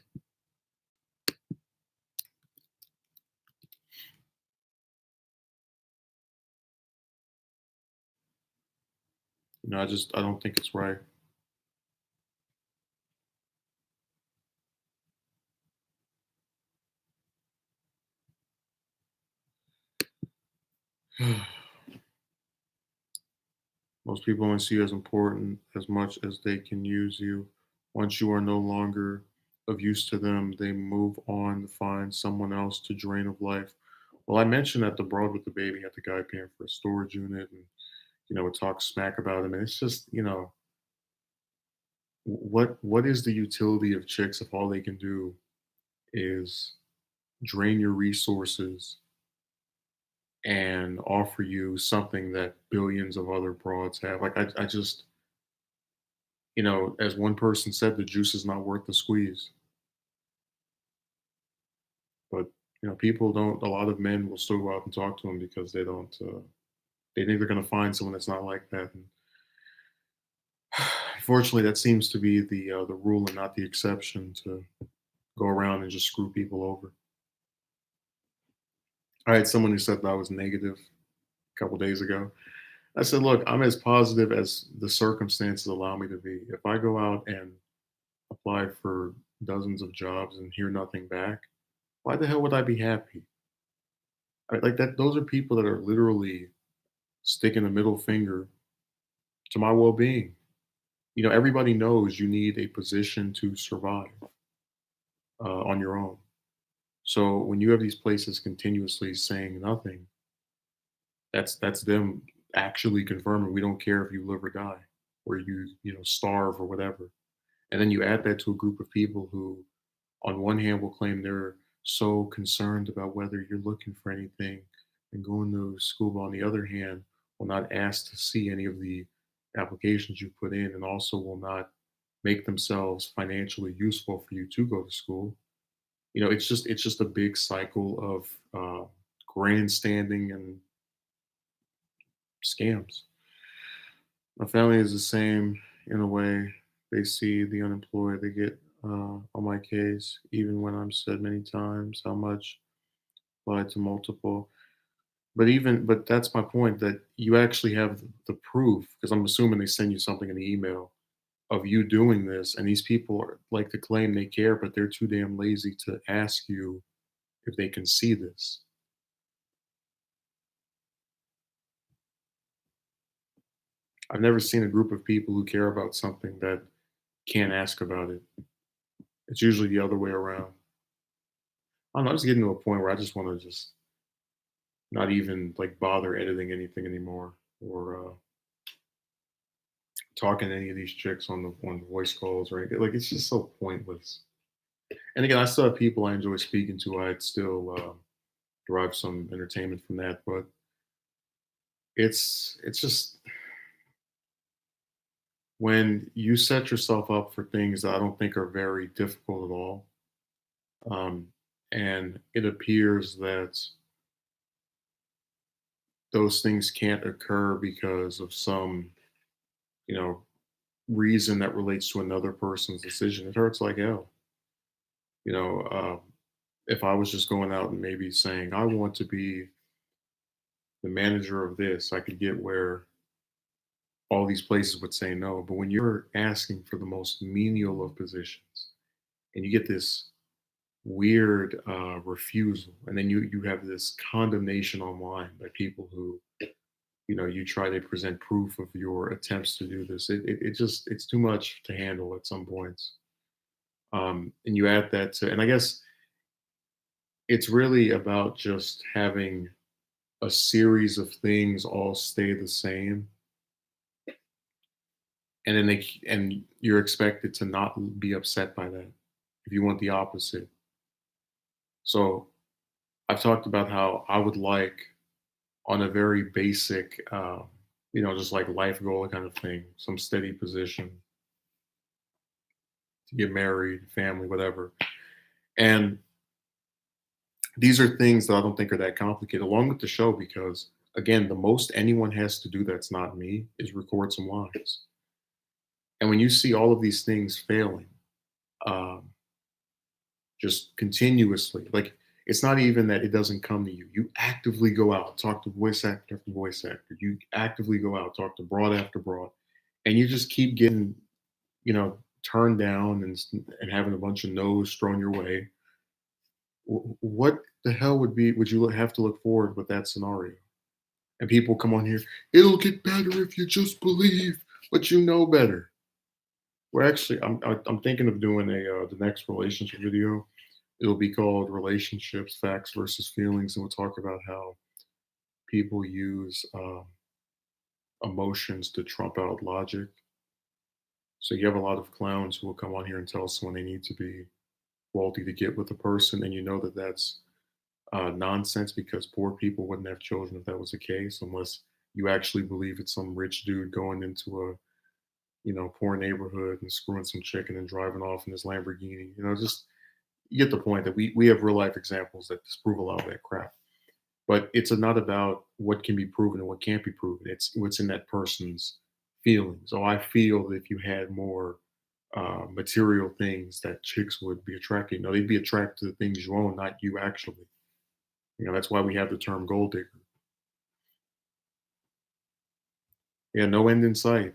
I don't think it's right. Most people only see you as important as much as they can use you. Once you are no longer of use to them, they move on to find someone else to drain of life. Well, I mentioned that the broad with the baby had the guy paying for a storage unit and would talk smack about him. And it's just, what is the utility of chicks if all they can do is drain your resources and offer you something that billions of other broads have? Like I just, as one person said, the juice is not worth the squeeze. But people don't. A lot of men will still go out and talk to them because they don't. They think they're going to find someone that's not like that. And unfortunately, that seems to be the rule and not the exception to go around and just screw people over. I had someone who said that I was negative a couple days ago. I said, look, I'm as positive as the circumstances allow me to be. If I go out and apply for dozens of jobs and hear nothing back, why the hell would I be happy? Like that, those are people that are literally sticking a middle finger to my well-being. Everybody knows you need a position to survive on your own. So when you have these places continuously saying nothing, that's them actually confirming we don't care if you live or die, or you starve or whatever. And then you add that to a group of people who, on one hand, will claim they're so concerned about whether you're looking for anything and going to school, but on the other hand, will not ask to see any of the applications you put in, and also will not make themselves financially useful for you to go to school. It's just a big cycle of grandstanding and scams. My family is the same in a way. They see the unemployed, they get on my case, even when I'm said many times how much applied to multiple. But that's my point that you actually have the proof, because I'm assuming they send you something in the email of you doing this, and these people like to claim they care, but they're too damn lazy to ask you if they can see this. I've never seen a group of people who care about something that can't ask about it. It's usually the other way around. I don't know, I'm just getting to a point where I just want to just not even like bother editing anything anymore or talking to any of these chicks on voice calls or anything. Like it's just so pointless. And again, I still have people I enjoy speaking to. I'd still derive some entertainment from that, but it's just when you set yourself up for things that I don't think are very difficult at all, um, And it appears that those things can't occur because of some, you know, reason that relates to another person's decision. It hurts like hell. You know, if I was just going out and maybe saying, I want to be the manager of this, I could get where all these places would say no. But when you're asking for the most menial of positions and you get this weird refusal, and then you have this condemnation online by people who, you know, you try to present proof of your attempts to do this. It just it's too much to handle at some points. And you add that to, and I guess it's really about just having a series of things all stay the same, and then and you're expected to not be upset by that if you want the opposite. So I've talked about how I would like, on a very basic, you know, just like life goal kind of thing, some steady position, to get married, family, whatever. And these are things that I don't think are that complicated, along with the show, because again, the most anyone has to do that's not me is record some lines. And when you see all of these things failing, um, just continuously, like it's not even that it doesn't come to you. You actively go out, talk to voice actor after voice actor. You actively go out, talk to broad after broad, and you just keep getting, you know, turned down and having a bunch of no's thrown your way. What the hell would you have to look forward with that scenario? And people come on here, it'll get better if you just believe, but you know better. We're actually, I'm thinking of doing the next relationship video. It'll be called Relationships, Facts versus Feelings, and we'll talk about how people use emotions to trump out logic. So you have a lot of clowns who will come on here and tell someone they need to be wealthy to get with a person, and you know that that's nonsense, because poor people wouldn't have children if that was the case, unless you actually believe it's some rich dude going into a, you know, poor neighborhood and screwing some chick and then driving off in his Lamborghini. You know, just you get the point that we have real life examples that disprove a lot of that crap. But it's not about what can be proven and what can't be proven. It's what's in that person's feelings. So I feel that if you had more material things, that chicks would be attracted. You know, they'd be attracted to the things you own, not you actually. You know, that's why we have the term gold digger. Yeah, no end in sight.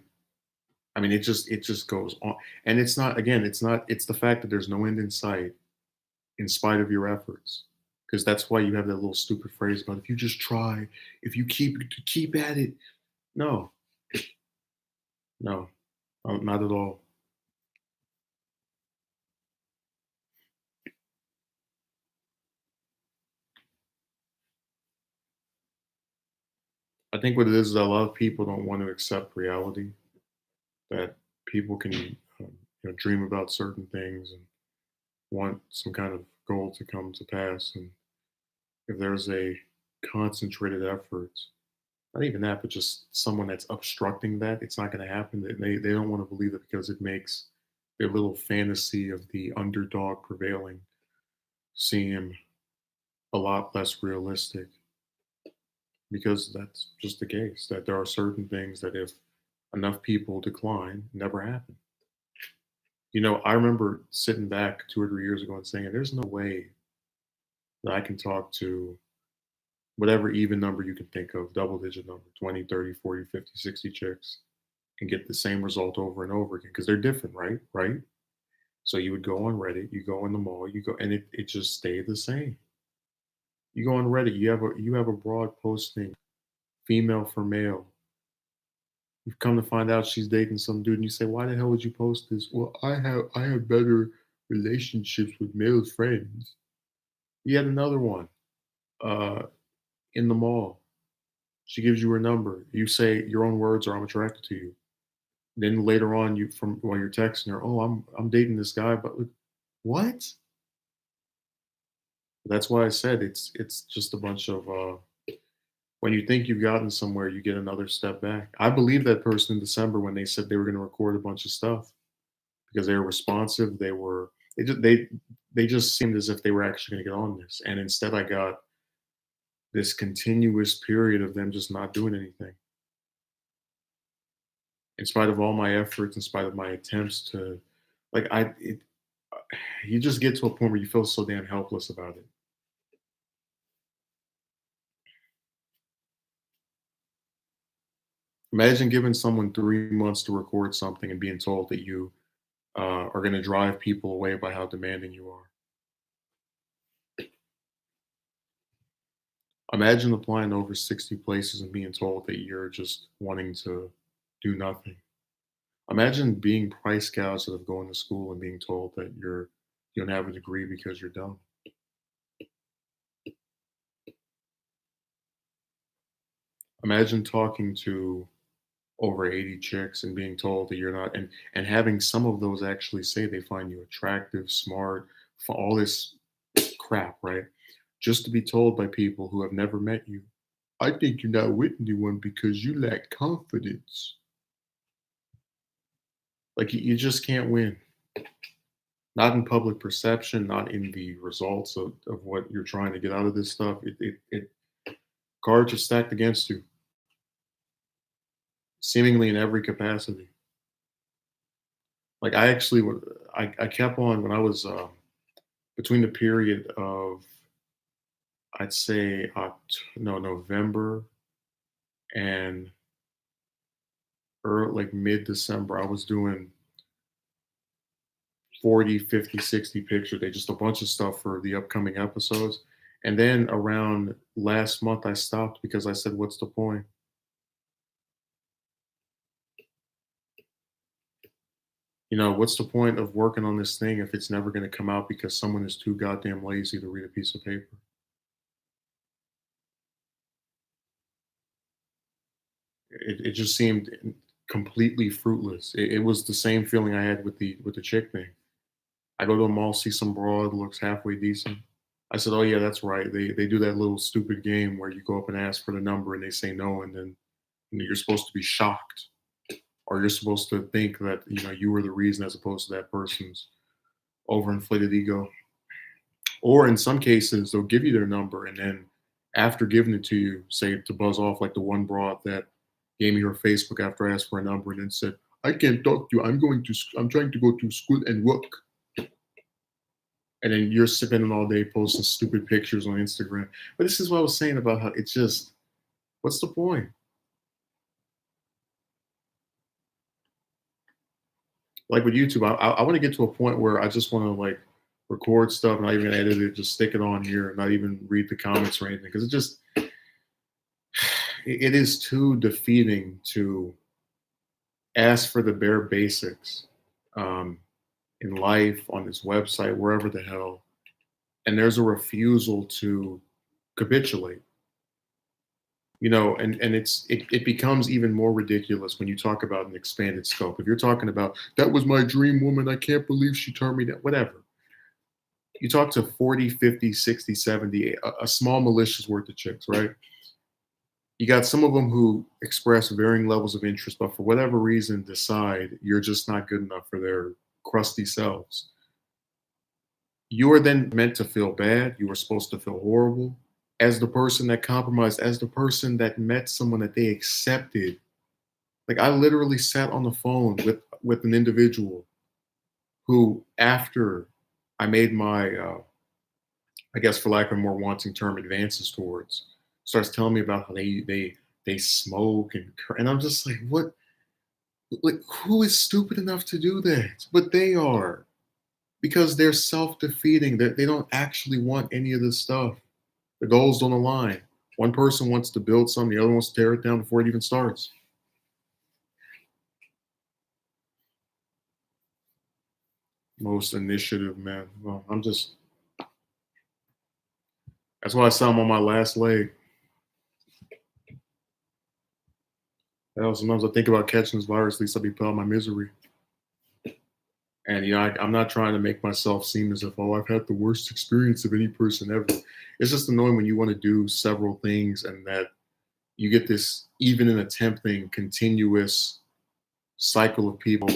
I mean, it just goes on. And it's not, again, it's the fact that there's no end in sight in spite of your efforts. Because that's why you have that little stupid phrase about, if you just try, if you keep at it. No, no, not at all. I think what it is that a lot of people don't want to accept reality, that people can, you know, dream about certain things and want some kind of goal to come to pass. And if there's a concentrated effort, not even that, but just someone that's obstructing that, it's not going to happen. They don't want to believe it because it makes their little fantasy of the underdog prevailing seem a lot less realistic, because that's just the case, that there are certain things that if enough people decline, never happen. You know, I remember sitting back 2 or 3 years ago and saying, there's no way that I can talk to whatever even number you can think of, double digit number, 20, 30, 40, 50, 60 chicks, and get the same result over and over again, because they're different, right? Right. So you would go on Reddit, you go in the mall, you go, and it just stayed the same. You go on Reddit, you have a broad posting, female for male. You've come to find out she's dating some dude, and you say, "Why the hell would you post this?" Well, I have better relationships with male friends. You had another one uh, in the mall. She gives you her number. You say your own words are, "I'm attracted to you." Then later on, you from while you're texting her, "Oh, I'm dating this guy," but what? That's why I said it's just a bunch of when you think you've gotten somewhere, you get another step back. I believe that person in December when they said they were going to record a bunch of stuff because they were responsive. They they just seemed as if they were actually going to get on this. And instead, I got this continuous period of them just not doing anything. In spite of all my efforts, in spite of my attempts to, like, you just get to a point where you feel so damn helpless about it. Imagine giving someone 3 months to record something and being told that you are going to drive people away by how demanding you are. Imagine applying over 60 places and being told that you're just wanting to do nothing. Imagine being price gouged out of going to school and being told that you don't have a degree because you're dumb. Imagine talking to over 80 chicks and being told that you're not, and having some of those actually say they find you attractive, smart, for all this crap, right? Just to be told by people who have never met you, I think you're not with anyone because you lack confidence. Like you just can't win. Not in public perception, not in the results of what you're trying to get out of this stuff. It cards are stacked against you, seemingly in every capacity. Like I actually would, I kept on when I was between the period of, I'd say no, November and like mid December. I was doing 40, 50, 60 picture day, just a bunch of stuff for the upcoming episodes. And then around last month, I stopped because I said, what's the point? What's the point of working on this thing if it's never going to come out because someone is too goddamn lazy to read a piece of paper? It just seemed completely fruitless. It was the same feeling I had with the chick thing. I go to a mall, see some broad, looks halfway decent. I said, "Oh yeah, that's right. They do that little stupid game where you go up and ask for the number and they say no, and then you're supposed to be shocked, or you're supposed to think that you were the reason as opposed to that person's overinflated ego." Or in some cases, they'll give you their number and then after giving it to you, say to buzz off like the one broad that gave me her Facebook after I asked for a number and then said, "I can't talk to you. I'm trying to go to school and work." And then you're spending all day posting stupid pictures on Instagram. But this is what I was saying about how it's just, what's the point? Like with YouTube, I want to get to a point where I just want to like record stuff, not even edit it, just stick it on here, not even read the comments or anything, because it is too defeating to ask for the bare basics um, in life, on this website, wherever the hell, and there's a refusal to capitulate. And it becomes even more ridiculous when you talk about an expanded scope. If you're talking about that was my dream woman, I can't believe she turned me down, whatever. You talk to 40, 50, 60, 70, a small militia's worth of chicks, right? You got some of them who express varying levels of interest, but for whatever reason decide you're just not good enough for their crusty selves. You are then meant to feel bad. You are supposed to feel horrible as the person that compromised, as the person that met someone that they accepted. Like I literally sat on the phone with an individual who, after I made my, I guess for lack of a more wanting term, advances towards, starts telling me about how they smoke and I'm just like, what? Like, who is stupid enough to do that? But they are, because they're self-defeating. They don't actually want any of this stuff. The goals don't align. One person wants to build something, the other wants to tear it down before it even starts. Most initiative, man. Well, that's why I said I'm on my last leg. Hell, sometimes I think about catching this virus, at least I'll be put out of my misery. And I'm not trying to make myself seem as if, oh, I've had the worst experience of any person ever. It's just annoying when you want to do several things and that you get this, even in attempting, continuous cycle of people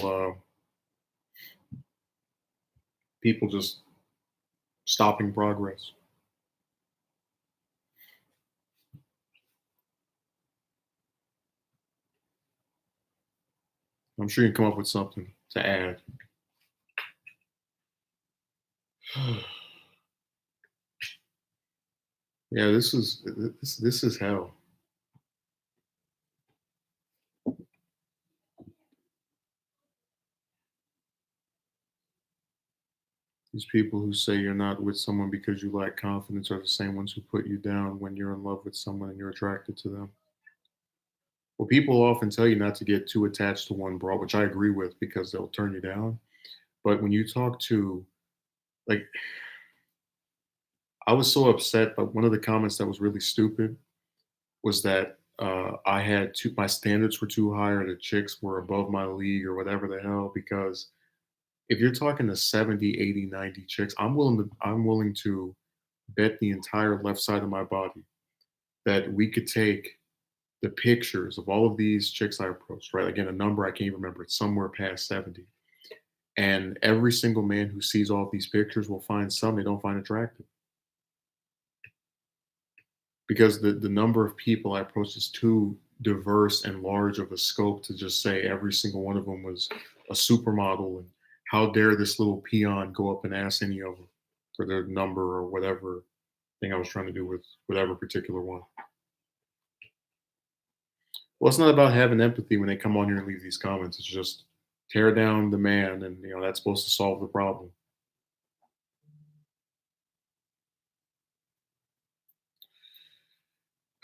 just stopping progress. I'm sure you can come up with something to add. Yeah, this is hell. These people who say you're not with someone because you lack confidence are the same ones who put you down when you're in love with someone and you're attracted to them. Well, people often tell you not to get too attached to one broad, which I agree with because they'll turn you down. But when you talk to, like, I was so upset, but one of the comments that was really stupid was that I had too, my standards were too high or the chicks were above my league or whatever the hell. Because if you're talking to 70, 80, 90 chicks, I'm willing to bet the entire left side of my body that we could take the pictures of all of these chicks I approached, right? Again, a number I can't even remember. It's somewhere past 70. And every single man who sees all of these pictures will find some they don't find attractive because the number of people I approached is too diverse and large of a scope to just say every single one of them was a supermodel. And how dare this little peon go up and ask any of them for their number or whatever thing I was trying to do with whatever particular one. Well, it's not about having empathy when they come on here and leave these comments. It's just tear down the man, and that's supposed to solve the problem.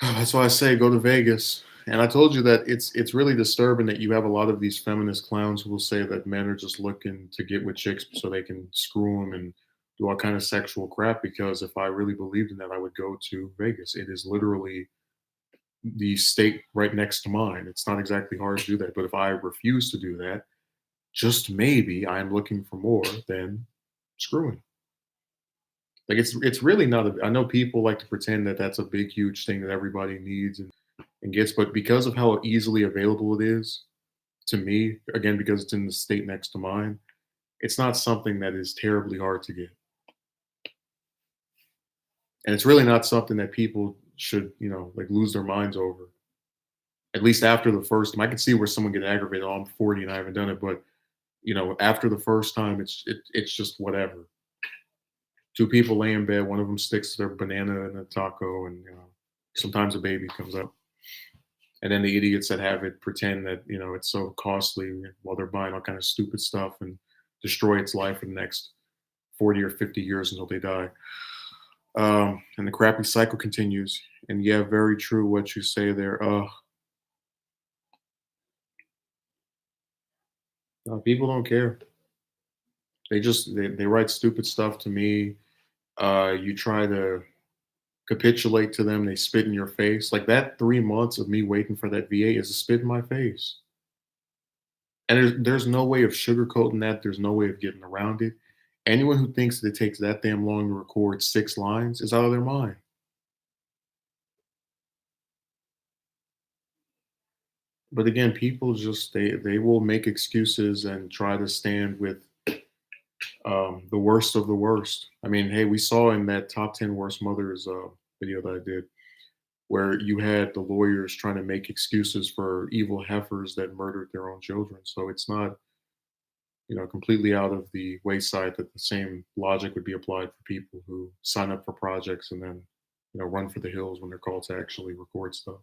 That's why I say go to Vegas. And I told you that it's really disturbing that you have a lot of these feminist clowns who will say that men are just looking to get with chicks so they can screw them and do all kind of sexual crap. Because if I really believed in that, I would go to Vegas. It is literally the state right next to mine. It's not exactly hard to do that. But if I refuse to do that, just maybe I am looking for more than screwing. Like it's really not. I know people like to pretend that that's a big, huge thing that everybody needs and gets, but because of how easily available it is to me, again, because it's in the state next to mine, it's not something that is terribly hard to get, and it's really not something that people should, like lose their minds over. At least after the first time, I can see where someone get aggravated. Oh, I'm 40 and I haven't done it, but after the first time, it's just whatever. Two people lay in bed, one of them sticks their banana in a taco, and sometimes a baby comes up. And then the idiots that have it pretend that it's so costly while they're buying all kind of stupid stuff and destroy its life for the next 40 or 50 years until they die. And the crappy cycle continues. And yeah, very true what you say there. No, people don't care. They write stupid stuff to me. You try to capitulate to them, they spit in your face. Like that 3 months of me waiting for that VA is a spit in my face. And there's no way of sugarcoating that. There's no way of getting around it. Anyone who thinks that it takes that damn long to record 6 lines is out of their mind. But again, people just they will make excuses and try to stand with the worst of the worst. I mean, hey, we saw in that top 10 worst mothers video that I did where you had the lawyers trying to make excuses for evil heifers that murdered their own children. So it's not, completely out of the wayside that the same logic would be applied for people who sign up for projects and then, run for the hills when they're called to actually record stuff.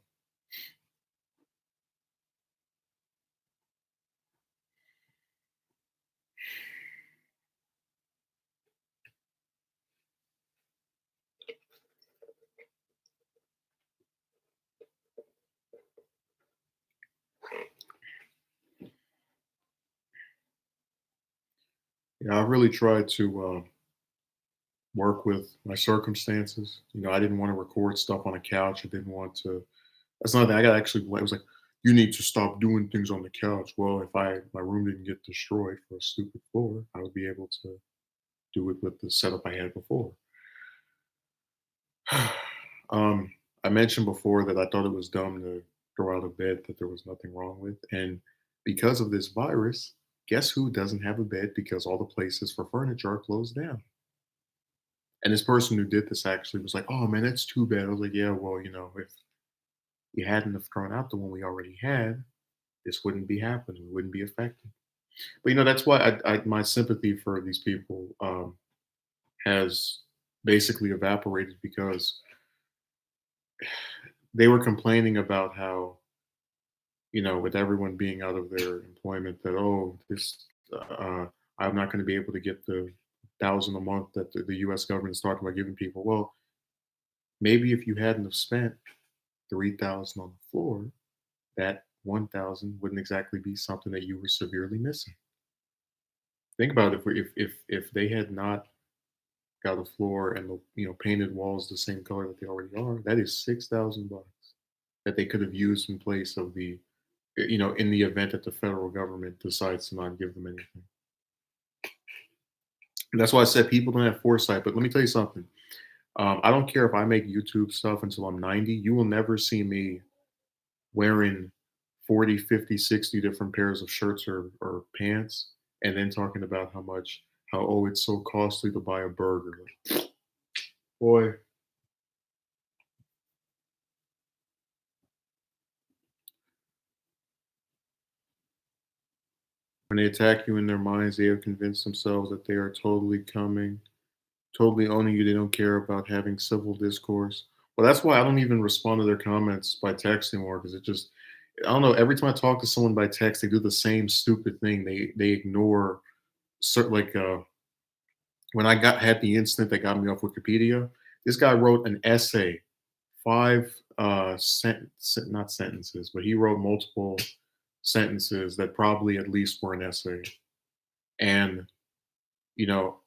Yeah, I really tried to work with my circumstances. I didn't want to record stuff on a couch. I didn't want to. That's not that I got actually. It was like, you need to stop doing things on the couch. Well, if my room didn't get destroyed for a stupid floor, I would be able to do it with the setup I had before. um, I mentioned before that I thought it was dumb to throw out of bed that there was nothing wrong with, and because of this virus, guess who doesn't have a bed because all the places for furniture are closed down. And this person who did this actually was like, "Oh man, that's too bad." I was like, "Yeah, well, if you hadn't have thrown out the one we already had, this wouldn't be happening. We wouldn't be affected." But that's why my sympathy for these people has basically evaporated because they were complaining about how with everyone being out of their employment, that I'm not going to be able to get the thousand a month that the U.S. government is talking about giving people. Well, maybe if you hadn't have spent 3,000 on the floor, that 1,000 wouldn't exactly be something that you were severely missing. Think about it, if they had not got a floor and the painted walls the same color that they already are, that is $6,000 that they could have used in place of in the event that the federal government decides to not give them anything. And that's why I said people don't have foresight. But let me tell you something. I don't care if I make YouTube stuff until I'm 90. You will never see me wearing 40, 50, 60 different pairs of shirts or pants and then talking about how it's so costly to buy a burger. Boy, when they attack you in their minds, they have convinced themselves that they are totally owning you. They don't care about having civil discourse. Well, that's why I don't even respond to their comments by text anymore because I don't know. Every time I talk to someone by text, they do the same stupid thing. They ignore certain when I had the incident that got me off Wikipedia. This guy wrote an essay, five not sentences, but he wrote multiple sentences that probably at least were an essay. And you know,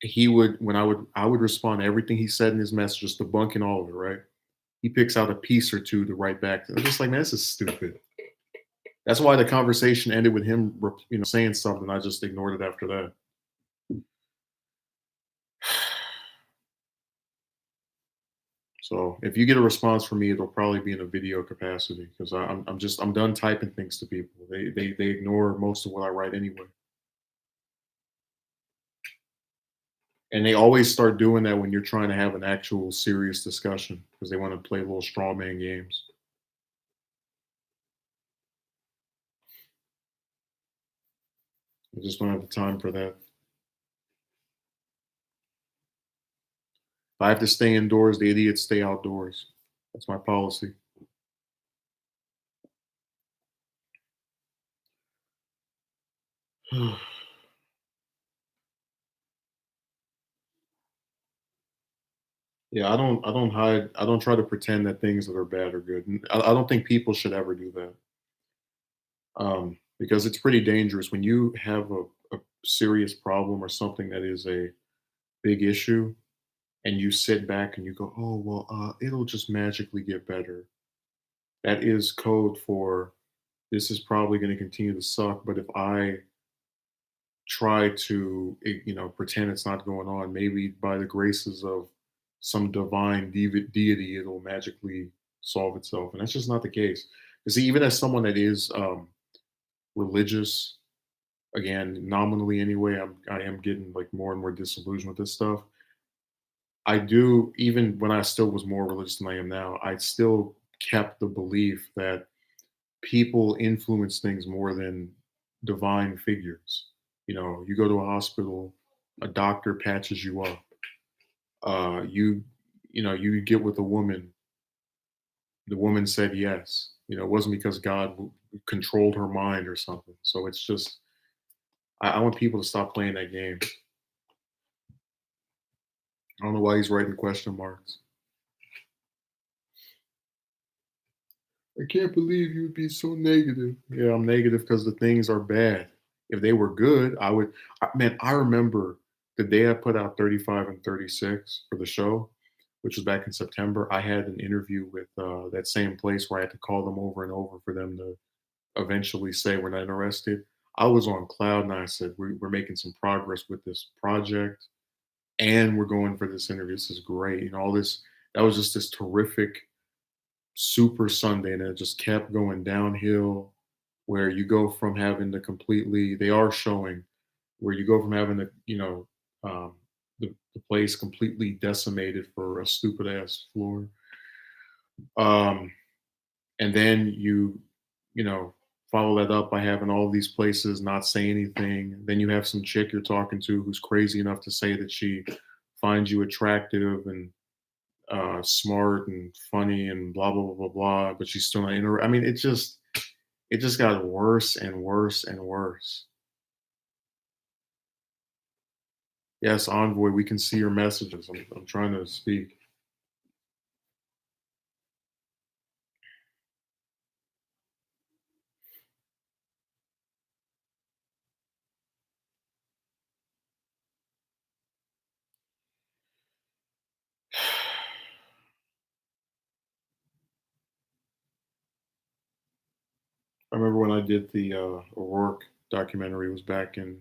he would when I would respond to everything he said in his message, just debunking all of it, right? He picks out a piece or two to write back. I'm just like, man, this is stupid. That's why the conversation ended with him, saying something. I just ignored it after that. So if you get a response from me, it'll probably be in a video capacity because I'm done typing things to people. They ignore most of what I write anyway, and they always start doing that when you're trying to have an actual serious discussion because they want to play little straw man games. I just don't have the time for that. If I have to stay indoors, the idiots stay outdoors. That's my policy. Yeah, I don't hide. I don't try to pretend that things that are bad are good. And I don't think people should ever do that because it's pretty dangerous when you have a serious problem or something that is a big issue, and you sit back and you go, "Oh well, it'll just magically get better." That is code for this is probably going to continue to suck. But if I try to pretend it's not going on, maybe by the graces of some divine deity it'll magically solve itself, and that's just not the case. You see, even as someone that is religious, again nominally anyway, I am getting like more and more disillusioned with this stuff. I do, even when I still was more religious than I am now, I still kept the belief that people influence things more than divine figures. You go to a hospital, a doctor patches you up. You get with a woman. The woman said yes. It wasn't because God controlled her mind or something. So it's just, I want people to stop playing that game. I don't know why he's writing question marks. I can't believe you would be so negative. Yeah, I'm negative because the things are bad. If they were good, I would. Man, I remember the day I put out 35 and 36 for the show, which was back in September. I had an interview with that same place where I had to call them over and over for them to eventually say we're not interested. I was on cloud nine. I said we're making some progress with this project, and we're going for this interview. This is great. All this. That was just this terrific Super Sunday, and it just kept going downhill. Where you go from having to completely, they are showing where you go from having to, um, the place completely decimated for a stupid ass floor. Um, and then you know, follow that up by having all these places not say anything. Then you have some chick you're talking to who's crazy enough to say that she finds you attractive and smart and funny and blah blah blah blah blah, but she's still not I mean, it just got worse and worse and worse. Yes, Envoy, we can see your messages. I'm trying to speak. I remember when I did the O'Rourke documentary. It was back in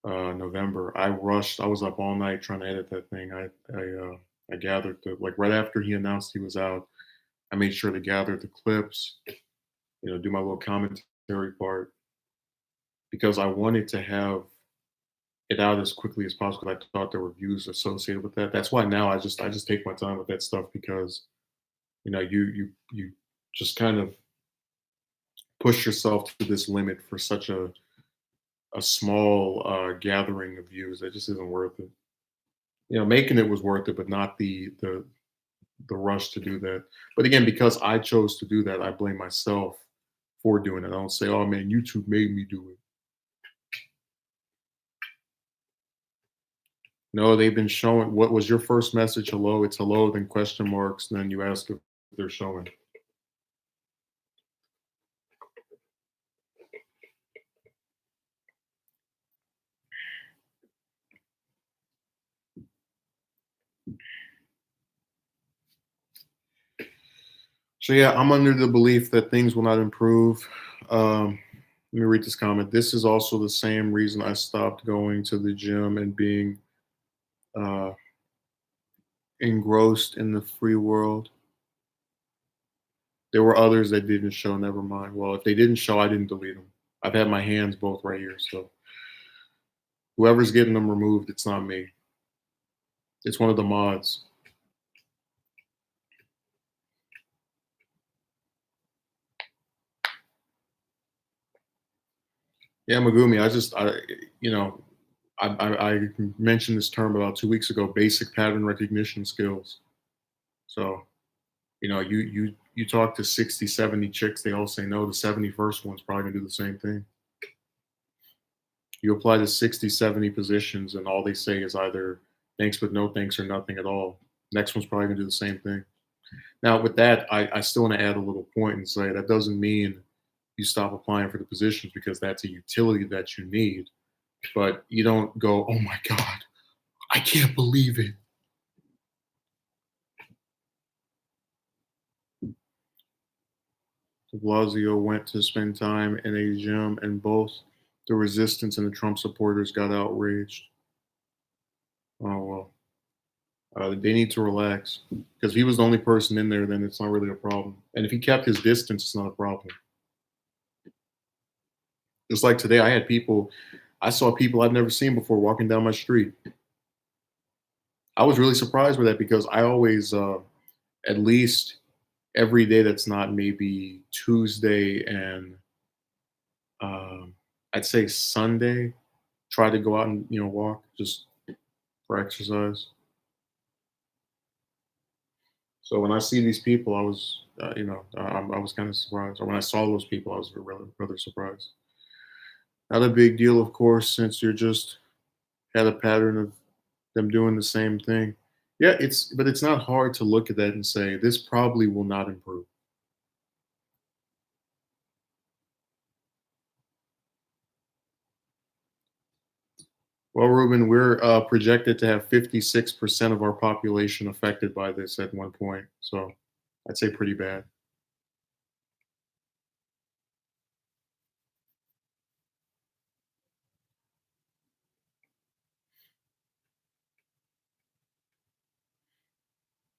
November. I rushed. I was up all night trying to edit that thing. I gathered the like right after he announced he was out. I made sure to gather the clips. Do my little commentary part because I wanted to have it out as quickly as possible. I thought there were views associated with that. That's why now I just take my time with that stuff because you just kind of push yourself to this limit for such a small gathering of views that just isn't worth it. Making it was worth it, but not the rush to do that. But again, because I chose to do that, I blame myself for doing it. I don't say, "Oh man, YouTube made me do it." No, they've been showing. What was your first message? Hello, it's hello, then question marks, and then you ask if they're showing. So yeah, I'm under the belief that things will not improve. Um, Let me read this comment. This is also the same reason I stopped going to the gym and being uh, engrossed in the free world. There were others that didn't show. Never mind. Well, if they didn't show, I didn't delete them. I've had my hands both right here. So whoever's getting them removed, it's not me. It's one of the mods. Yeah, Megumi. You know, I mentioned this term about 2 weeks ago. Basic pattern recognition skills. So you talk to 60, 70 chicks, they all say no. The 71st one's probably gonna do the same thing. You apply to 60, 70 positions, and all they say is either thanks but no thanks or nothing at all. Next one's probably gonna do the same thing. Now, with that, I still want to add a little point and say that doesn't mean you stop applying for the positions because that's a utility that you need. But you don't go, oh my God, I can't believe it. De Blasio went to spend time in a gym, and both the resistance and the Trump supporters got outraged. Oh, well. They need to relax because if he was the only person in there, then it's not really a problem. And if he kept his distance, it's not a problem. Just like today, I saw people I've never seen before walking down my street. I was really surprised with that because I always, at least every day that's not maybe Tuesday and I'd say Sunday, try to go out and walk just for exercise. So when I see these people, I was, I was kind of surprised. Or when I saw those people, I was rather surprised. Not a big deal, of course, since you're just had a pattern of them doing the same thing. Yeah, but it's not hard to look at that and say this probably will not improve. Well, Ruben, we're projected to have 56% of our population affected by this at one point. So I'd say pretty bad.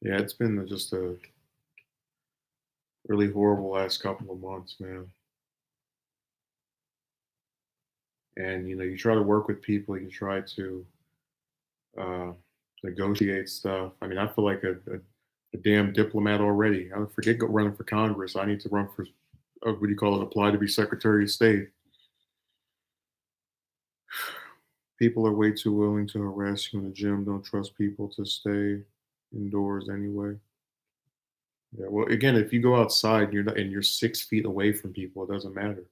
Yeah, it's been just a really horrible last couple of months, man. And you try to work with people, you try to uh, negotiate stuff. I mean, I feel like a damn diplomat already. I forget running for Congress. I need to run for what do you call it? Apply to be Secretary of State. People are way too willing to harass you in the gym. Don't trust people to stay indoors anyway. Yeah. Well, again, if you go outside and you're 6 feet away from people, it doesn't matter.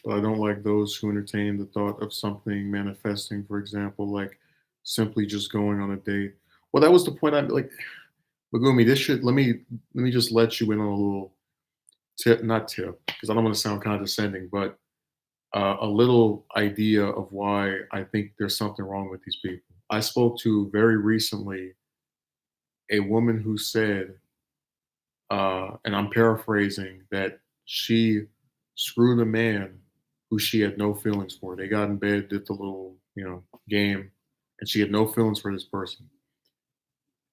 But I don't like those who entertain the thought of something manifesting, for example, like simply just going on a date. Well, that was the point. I'm like, Magumi, this should let me just let you in on a little tip, not tip, because I don't want to sound condescending, but a little idea of why I think there's something wrong with these people. I spoke to very recently a woman who said, and I'm paraphrasing, that she screwed a man who she had no feelings for. They got in bed, did the little, game, and she had no feelings for this person.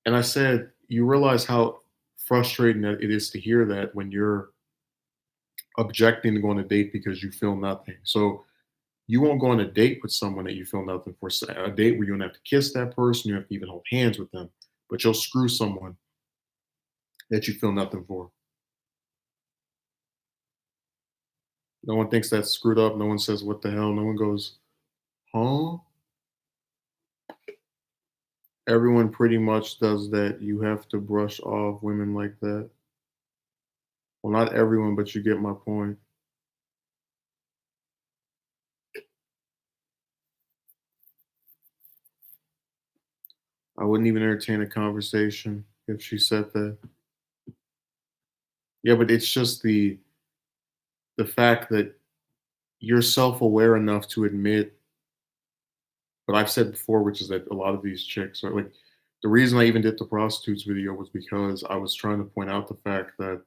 And I said, you realize how frustrating that it is to hear that when you're objecting to go on a date because you feel nothing. So you won't go on a date with someone that you feel nothing for. A date where you don't have to kiss that person, you have to even hold hands with them, but you'll screw someone that you feel nothing for. No one thinks that's screwed up. No one says, what the hell? No one goes, huh? Everyone pretty much does that. You have to brush off women like that. Well, not everyone, but you get my point. I wouldn't even entertain a conversation if she said that. Yeah, but it's just the fact that you're self-aware enough to admit what I've said before, which is that a lot of these chicks are like the reason I even did the prostitutes video was because I was trying to point out the fact that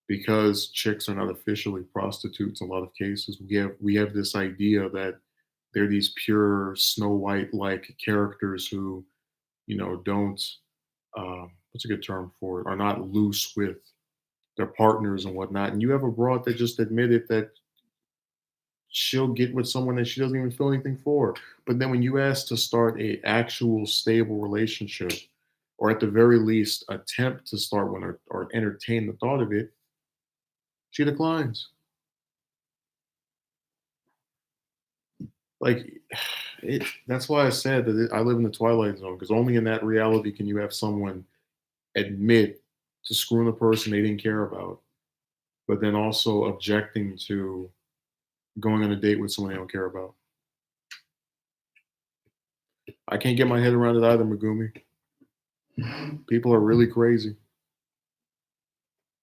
because chicks are not officially prostitutes in a lot of cases, we have this idea that they're these pure Snow White like characters who, don't what's a good term for it, are not loose with their partners and whatnot. And you have a broad that just admitted that she'll get with someone that she doesn't even feel anything for. But then when you ask to start a actual stable relationship, or at the very least attempt to start one or entertain the thought of it, she declines. Like that's why I said that I live in the twilight zone because only in that reality can you have someone admit to screwing a person they didn't care about, but then also objecting to going on a date with someone they don't care about. I can't get my head around it either, Megumi. People are really crazy,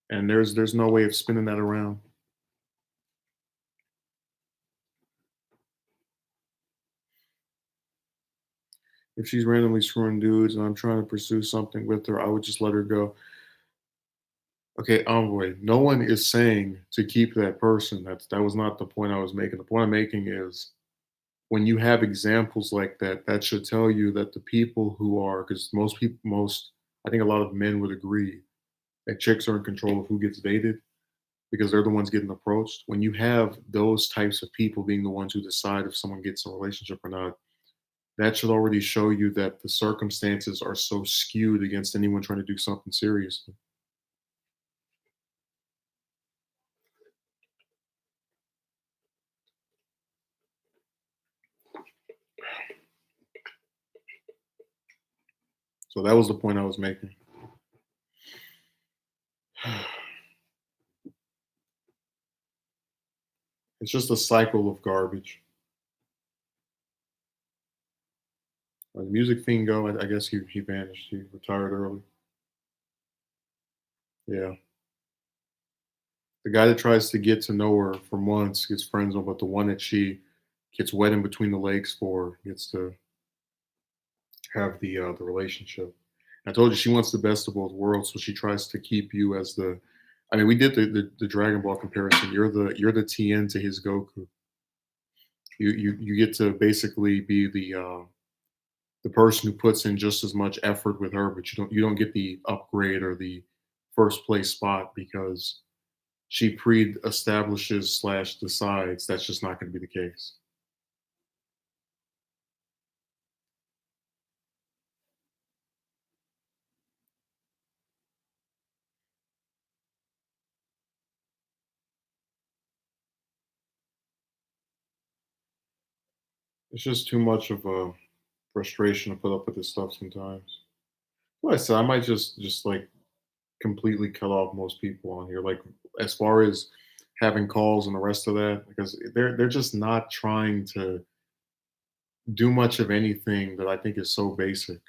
and there's no way of spinning that around. If she's randomly screwing dudes and I'm trying to pursue something with her, I would just let her go. Okay, Envoy, no one is saying to keep that person. That was not the point I was making. The point I'm making is when you have examples like that, that should tell you that the people who are, because most people, I think a lot of men would agree that chicks are in control of who gets dated because they're the ones getting approached. When you have those types of people being the ones who decide if someone gets in a relationship or not, that should already show you that the circumstances are so skewed against anyone trying to do something seriously. So that was the point I was making. It's just a cycle of garbage. The music fiend go, I guess he vanished. He retired early. Yeah. The guy that tries to get to know her for months gets friends with, but the one that she gets wet in between the legs for gets to have the relationship. I told you she wants the best of both worlds, so she tries to keep you as the. I mean, we did the Dragon Ball comparison. You're the TN to his Goku. You get to basically be the person who puts in just as much effort with her, but you don't get the upgrade or the first place spot because she pre-establishes slash decides that's just not going to be the case. It's just too much of a frustration to put up with this stuff sometimes. Like I said, I might just like completely cut off most people on here. Like as far as having calls and the rest of that, because they're just not trying to do much of anything that I think is so basic.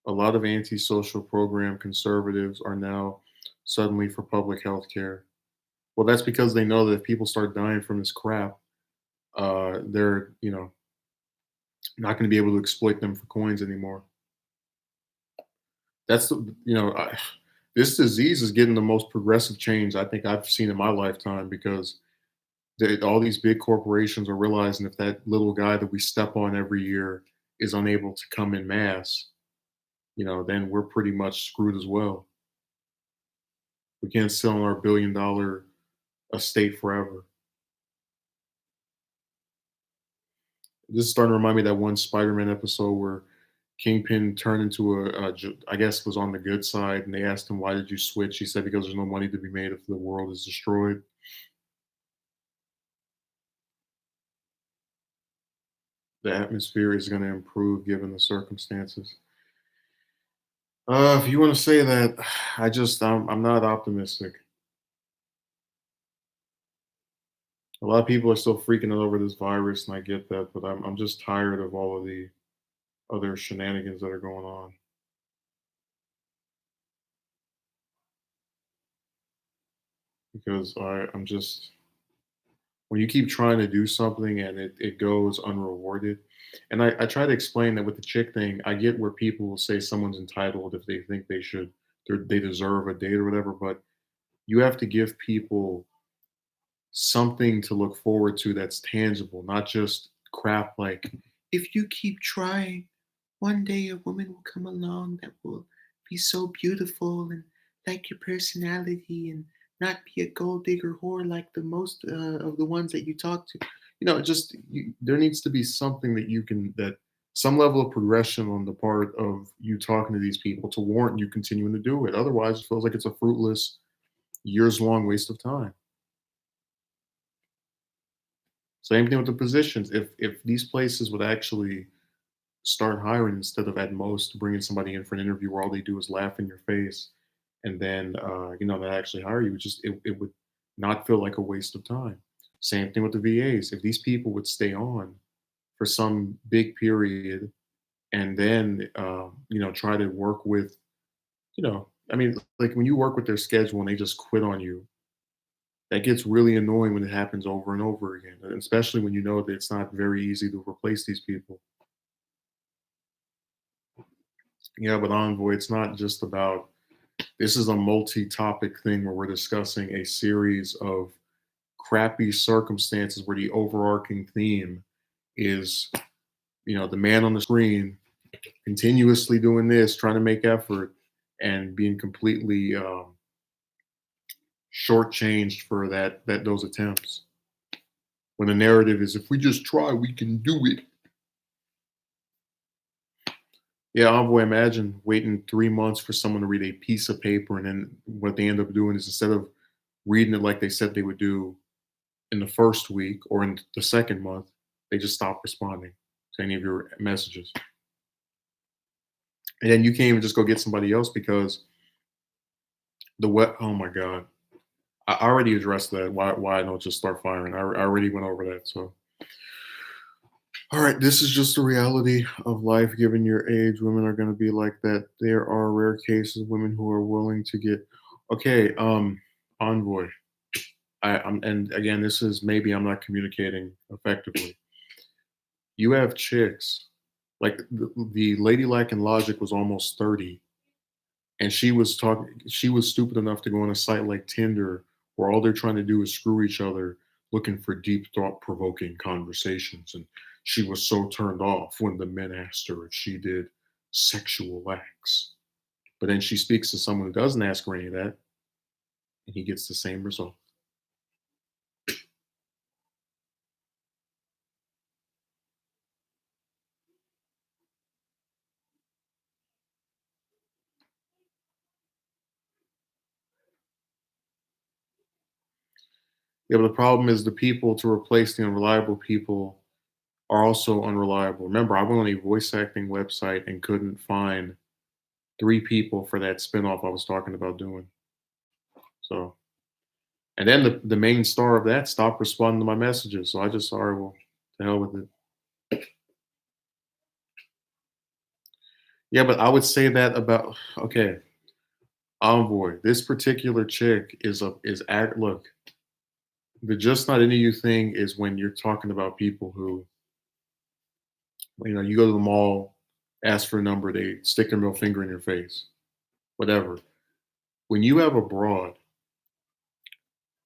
A lot of antisocial program conservatives are now suddenly for public health care. Well, that's because they know that if people start dying from this crap, they're not going to be able to exploit them for coins anymore. That's the this disease is getting the most progressive change I think I've seen in my lifetime because all these big corporations are realizing if that little guy that we step on every year is unable to come in mass, then we're pretty much screwed as well. We can't sit on our $1 billion estate forever. This is starting to remind me of that one Spider-Man episode where Kingpin turned into I guess was on the good side, and they asked him, "Why did you switch?" He said, "Because there's no money to be made if the world is destroyed." The atmosphere is going to improve given the circumstances. If you want to say that, I'm not optimistic. A lot of people are still freaking out over this virus, and I get that, but I'm just tired of all of the other shenanigans that are going on because I'm just when you keep trying to do something and it goes unrewarded. And I try to explain that with the chick thing, I get where people will say someone's entitled if they think they deserve a date or whatever, but you have to give people something to look forward to that's tangible, not just crap like, if you keep trying, one day a woman will come along that will be so beautiful and like your personality and not be a gold digger whore like the most of the ones that you talk to. There needs to be something that some level of progression on the part of you talking to these people to warrant you continuing to do it. Otherwise, it feels like it's a fruitless, years long waste of time. Same thing with the positions. If these places would actually start hiring instead of at most bringing somebody in for an interview where all they do is laugh in your face, and then they actually hire you, it would not feel like a waste of time. Same thing with the VAs. If these people would stay on for some big period and then try to work with I mean, like when you work with their schedule and they just quit on you, that gets really annoying when it happens over and over again, and especially when you know that it's not very easy to replace these people. Yeah, but Envoy, it's not just about this is a multi-topic thing where we're discussing a series of crappy circumstances where the overarching theme is, the man on the screen continuously doing this, trying to make effort, and being completely shortchanged for that those attempts. When the narrative is, if we just try, we can do it. Yeah, Envoy, imagine waiting 3 months for someone to read a piece of paper, and then what they end up doing is instead of reading it like they said they would do in the first week or in the second month, they just stop responding to any of your messages. And then you can't even just go get somebody else because oh my God. I already addressed that. Why I don't just start firing. I already went over that. So all right, this is just the reality of life. Given your age, women are going to be like that. There are rare cases of women who are willing to get. Okay, Envoy. And again, this is maybe I'm not communicating effectively. You have chicks like the Lady Lacking Logic was almost 30, and she was stupid enough to go on a site like Tinder where all they're trying to do is screw each other, looking for deep thought provoking conversations. And she was so turned off when the men asked her if she did sexual acts. But then she speaks to someone who doesn't ask her any of that, and he gets the same result. Yeah, but the problem is the people to replace the unreliable people are also unreliable. Remember, I went on a voice acting website and couldn't find 3 people for that spinoff I was talking about doing. So, and then the main star of that stopped responding to my messages. So I just, all right, well, to hell with it. Yeah, but I would say that about, okay, Envoy. This particular chick is act. Look, the just not into you thing is when you're talking about people who, you go to the mall, ask for a number, they stick their middle finger in your face, whatever. When you have a broad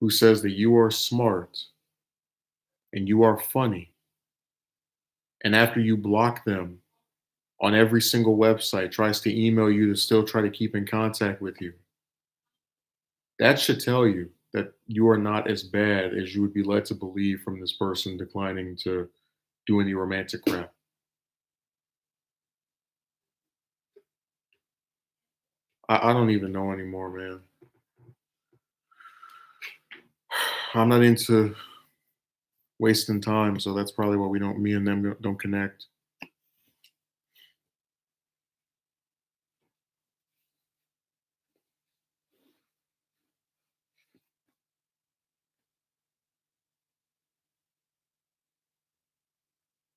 who says that you are smart and you are funny, and after you block them on every single website, tries to email you to still try to keep in contact with you, that should tell you that you are not as bad as you would be led to believe from this person declining to do any romantic crap. I don't even know anymore, man. I'm not into wasting time, so that's probably why me and them don't connect.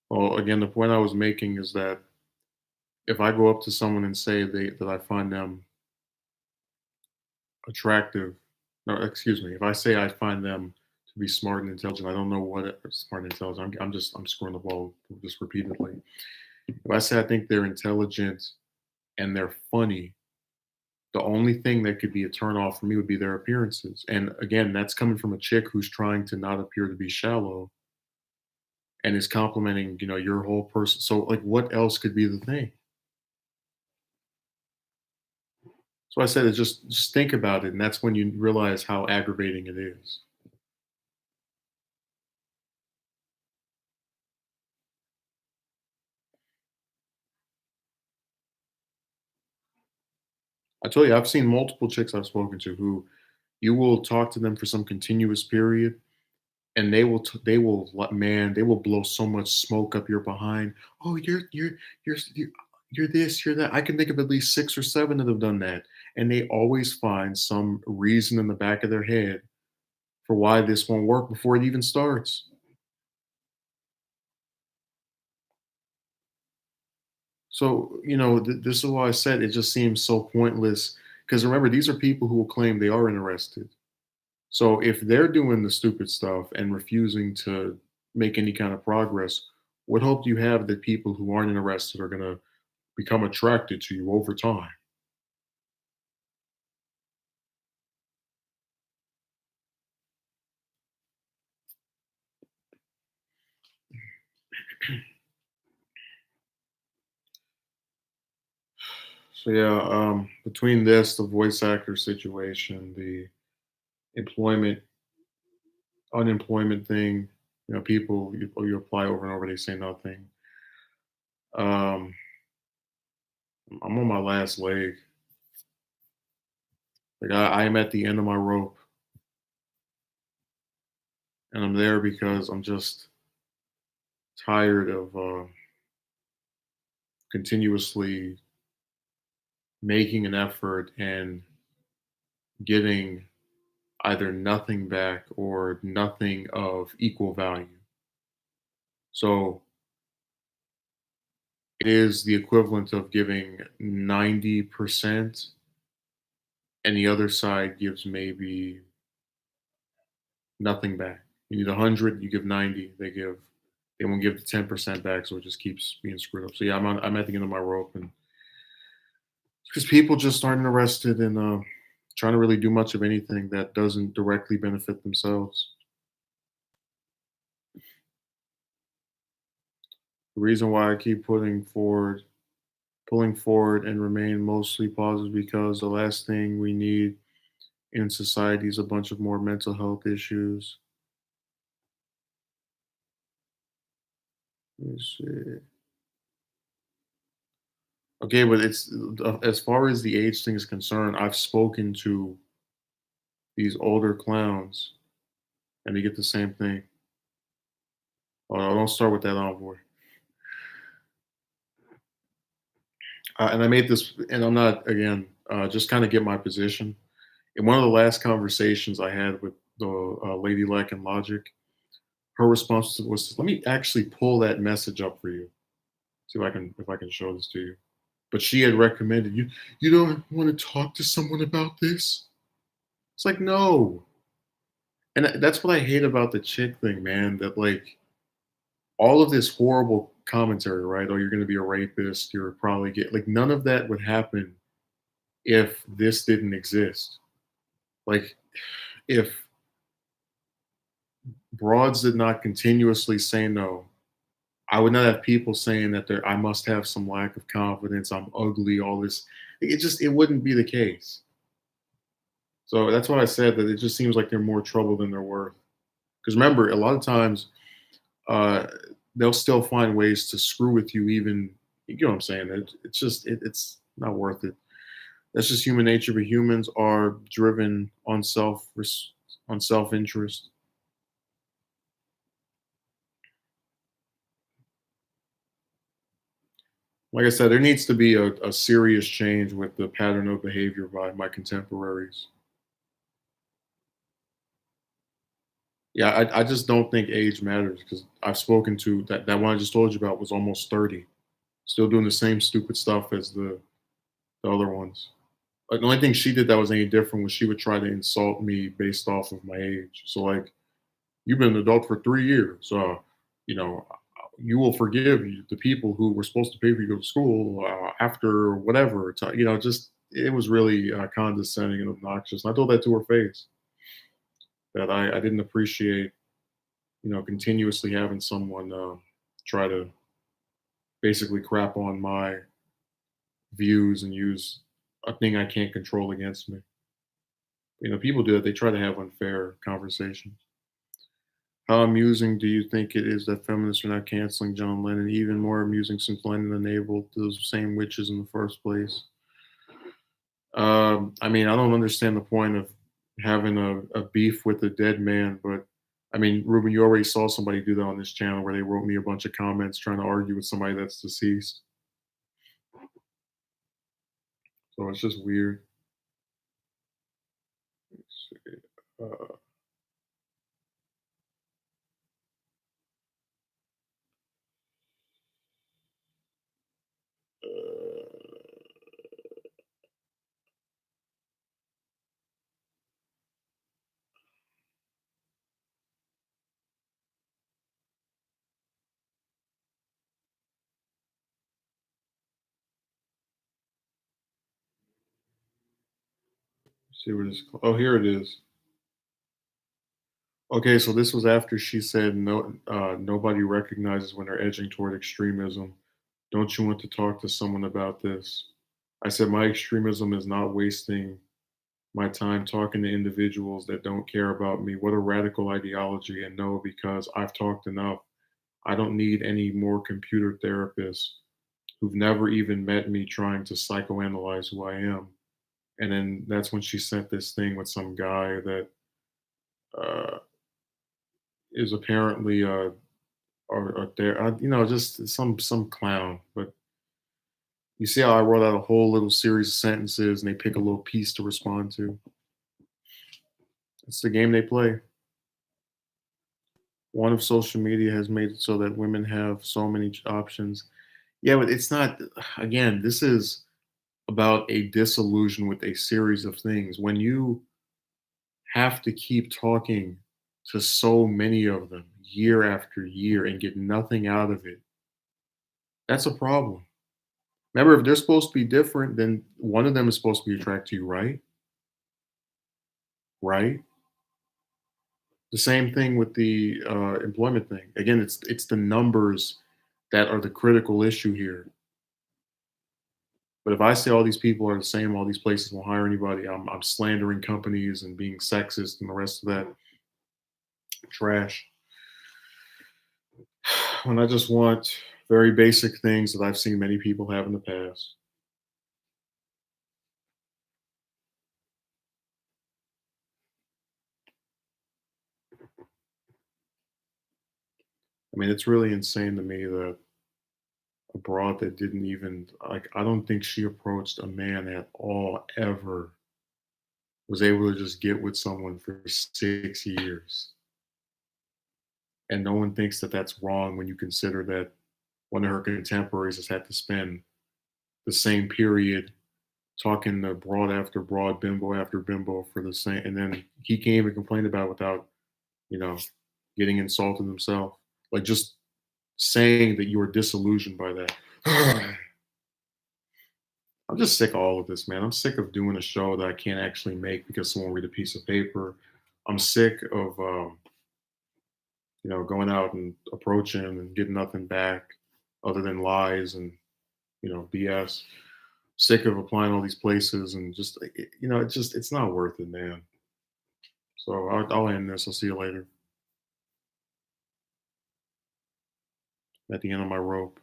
Well, again, the point I was making is that if I go up to someone and say that I find them attractive, no, excuse me, if I say I find them to be smart and intelligent, I don't know what smart and intelligent. I'm screwing the ball just repeatedly. If I say I think they're intelligent and they're funny, the only thing that could be a turn off for me would be their appearances. And again, that's coming from a chick who's trying to not appear to be shallow and is complimenting, your whole person. So like what else could be the thing? So I said, just think about it, and that's when you realize how aggravating it is. I tell you, I've seen multiple chicks I've spoken to who you will talk to them for some continuous period, and they will blow so much smoke up your behind. Oh, you're this, you're that. I can think of at least 6 or 7 that have done that, and they always find some reason in the back of their head for why this won't work before it even starts. So, this is why I said it just seems so pointless. Because remember, these are people who will claim they are interested. So if they're doing the stupid stuff and refusing to make any kind of progress, what hope do you have that people who aren't interested are going to become attracted to you over time? So yeah, between this, the voice actor situation, the employment, unemployment thing, people you apply over and over, they say nothing. Um, I'm on my last leg. Like I am at the end of my rope, and I'm there because I'm just tired of continuously making an effort and getting either nothing back or nothing of equal value. So it is the equivalent of giving 90% and the other side gives maybe nothing back. You need 100, you give 90, they won't give the 10% back, so it just keeps being screwed up. So yeah, I'm at the end of my rope, and because people just aren't interested in trying to really do much of anything that doesn't directly benefit themselves. The reason why I keep pulling forward and remain mostly positive because the last thing we need in society is a bunch of more mental health issues. Let me see. Okay, but it's as far as the age thing is concerned, I've spoken to these older clowns, and they get the same thing. Oh, don't start with that envoy. And I made this, and I'm not again, just kind of get my position. In one of the last conversations I had with the lady lacking logic, her response was, "Let me actually pull that message up for you. See if I can show this to you." But she had recommended you. You don't want to talk to someone about this. It's like no, and that's what I hate about the chick thing, man. That like all of this horrible commentary, right? Oh, you're going to be a rapist. You're probably get like none of that would happen if this didn't exist. Like if broads did not continuously say no, I would not have people saying that I must have some lack of confidence, I'm ugly, all this. It wouldn't be the case. So that's why I said that it just seems like they're more trouble than they're worth. Because remember, a lot of times uh, they'll still find ways to screw with you, even you know what I'm saying. It's not worth it. That's just human nature. But humans are driven on on self interest. Like I said, there needs to be a serious change with the pattern of behavior by my contemporaries. Yeah, I just don't think age matters because I've spoken to that one I just told you about was almost 30, still doing the same stupid stuff as the other ones. Like, the only thing she did that was any different was she would try to insult me based off of my age. So like, you've been an adult for 3 years, so you know you will forgive the people who were supposed to pay for you to go to school after whatever. Just it was really condescending and obnoxious. And I told that to her face that I didn't appreciate continuously having someone try to basically crap on my views and use a thing I can't control against me. People do that. They try to have unfair conversations. How amusing do you think it is that feminists are not canceling John Lennon? Even more amusing since Lennon enabled those same witches in the first place. I mean, I don't understand the point of having a beef with a dead man, but I mean, Ruben, you already saw somebody do that on this channel where they wrote me a bunch of comments trying to argue with somebody that's deceased. So it's just weird. Let's see. Uh, see where this. Oh, here it is. Okay, so this was after she said no. Nobody recognizes when they're edging toward extremism. Don't you want to talk to someone about this? I said my extremism is not wasting my time talking to individuals that don't care about me. What a radical ideology. And no, because I've talked enough. I don't need any more computer therapists who've never even met me trying to psychoanalyze who I am. And then that's when she sent this thing with some guy that uh, is apparently or there, just some clown. But you see how I wrote out a whole little series of sentences, and they pick a little piece to respond to. It's the game they play. One of social media has made it so that women have so many options. Yeah, but it's not. Again, this is about a disillusion with a series of things. When you have to keep talking to so many of them year after year and get nothing out of it, that's a problem. Remember, if they're supposed to be different, then one of them is supposed to be attracted to you, right? Right? The same thing with the employment thing. Again, it's the numbers that are the critical issue here. But if I say all these people are the same, all these places won't hire anybody, I'm slandering companies and being sexist and the rest of that trash. When I just want very basic things that I've seen many people have in the past. I mean, it's really insane to me that a broad that didn't even like I don't think she approached a man at all ever was able to just get with someone for 6 years. And no one thinks that that's wrong when you consider that one of her contemporaries has had to spend the same period talking to broad after broad, bimbo after bimbo for the same, and then he can't even complain about it without, you know, getting insulted himself. Like just saying that you were disillusioned by that. I'm just sick of all of this, man. I'm sick of doing a show that I can't actually make because someone read a piece of paper. I'm sick of going out and approaching and getting nothing back other than lies and BS. Sick of applying all these places and just it's not worth it, man. So I'll end this. I'll see you later. At the end of my rope.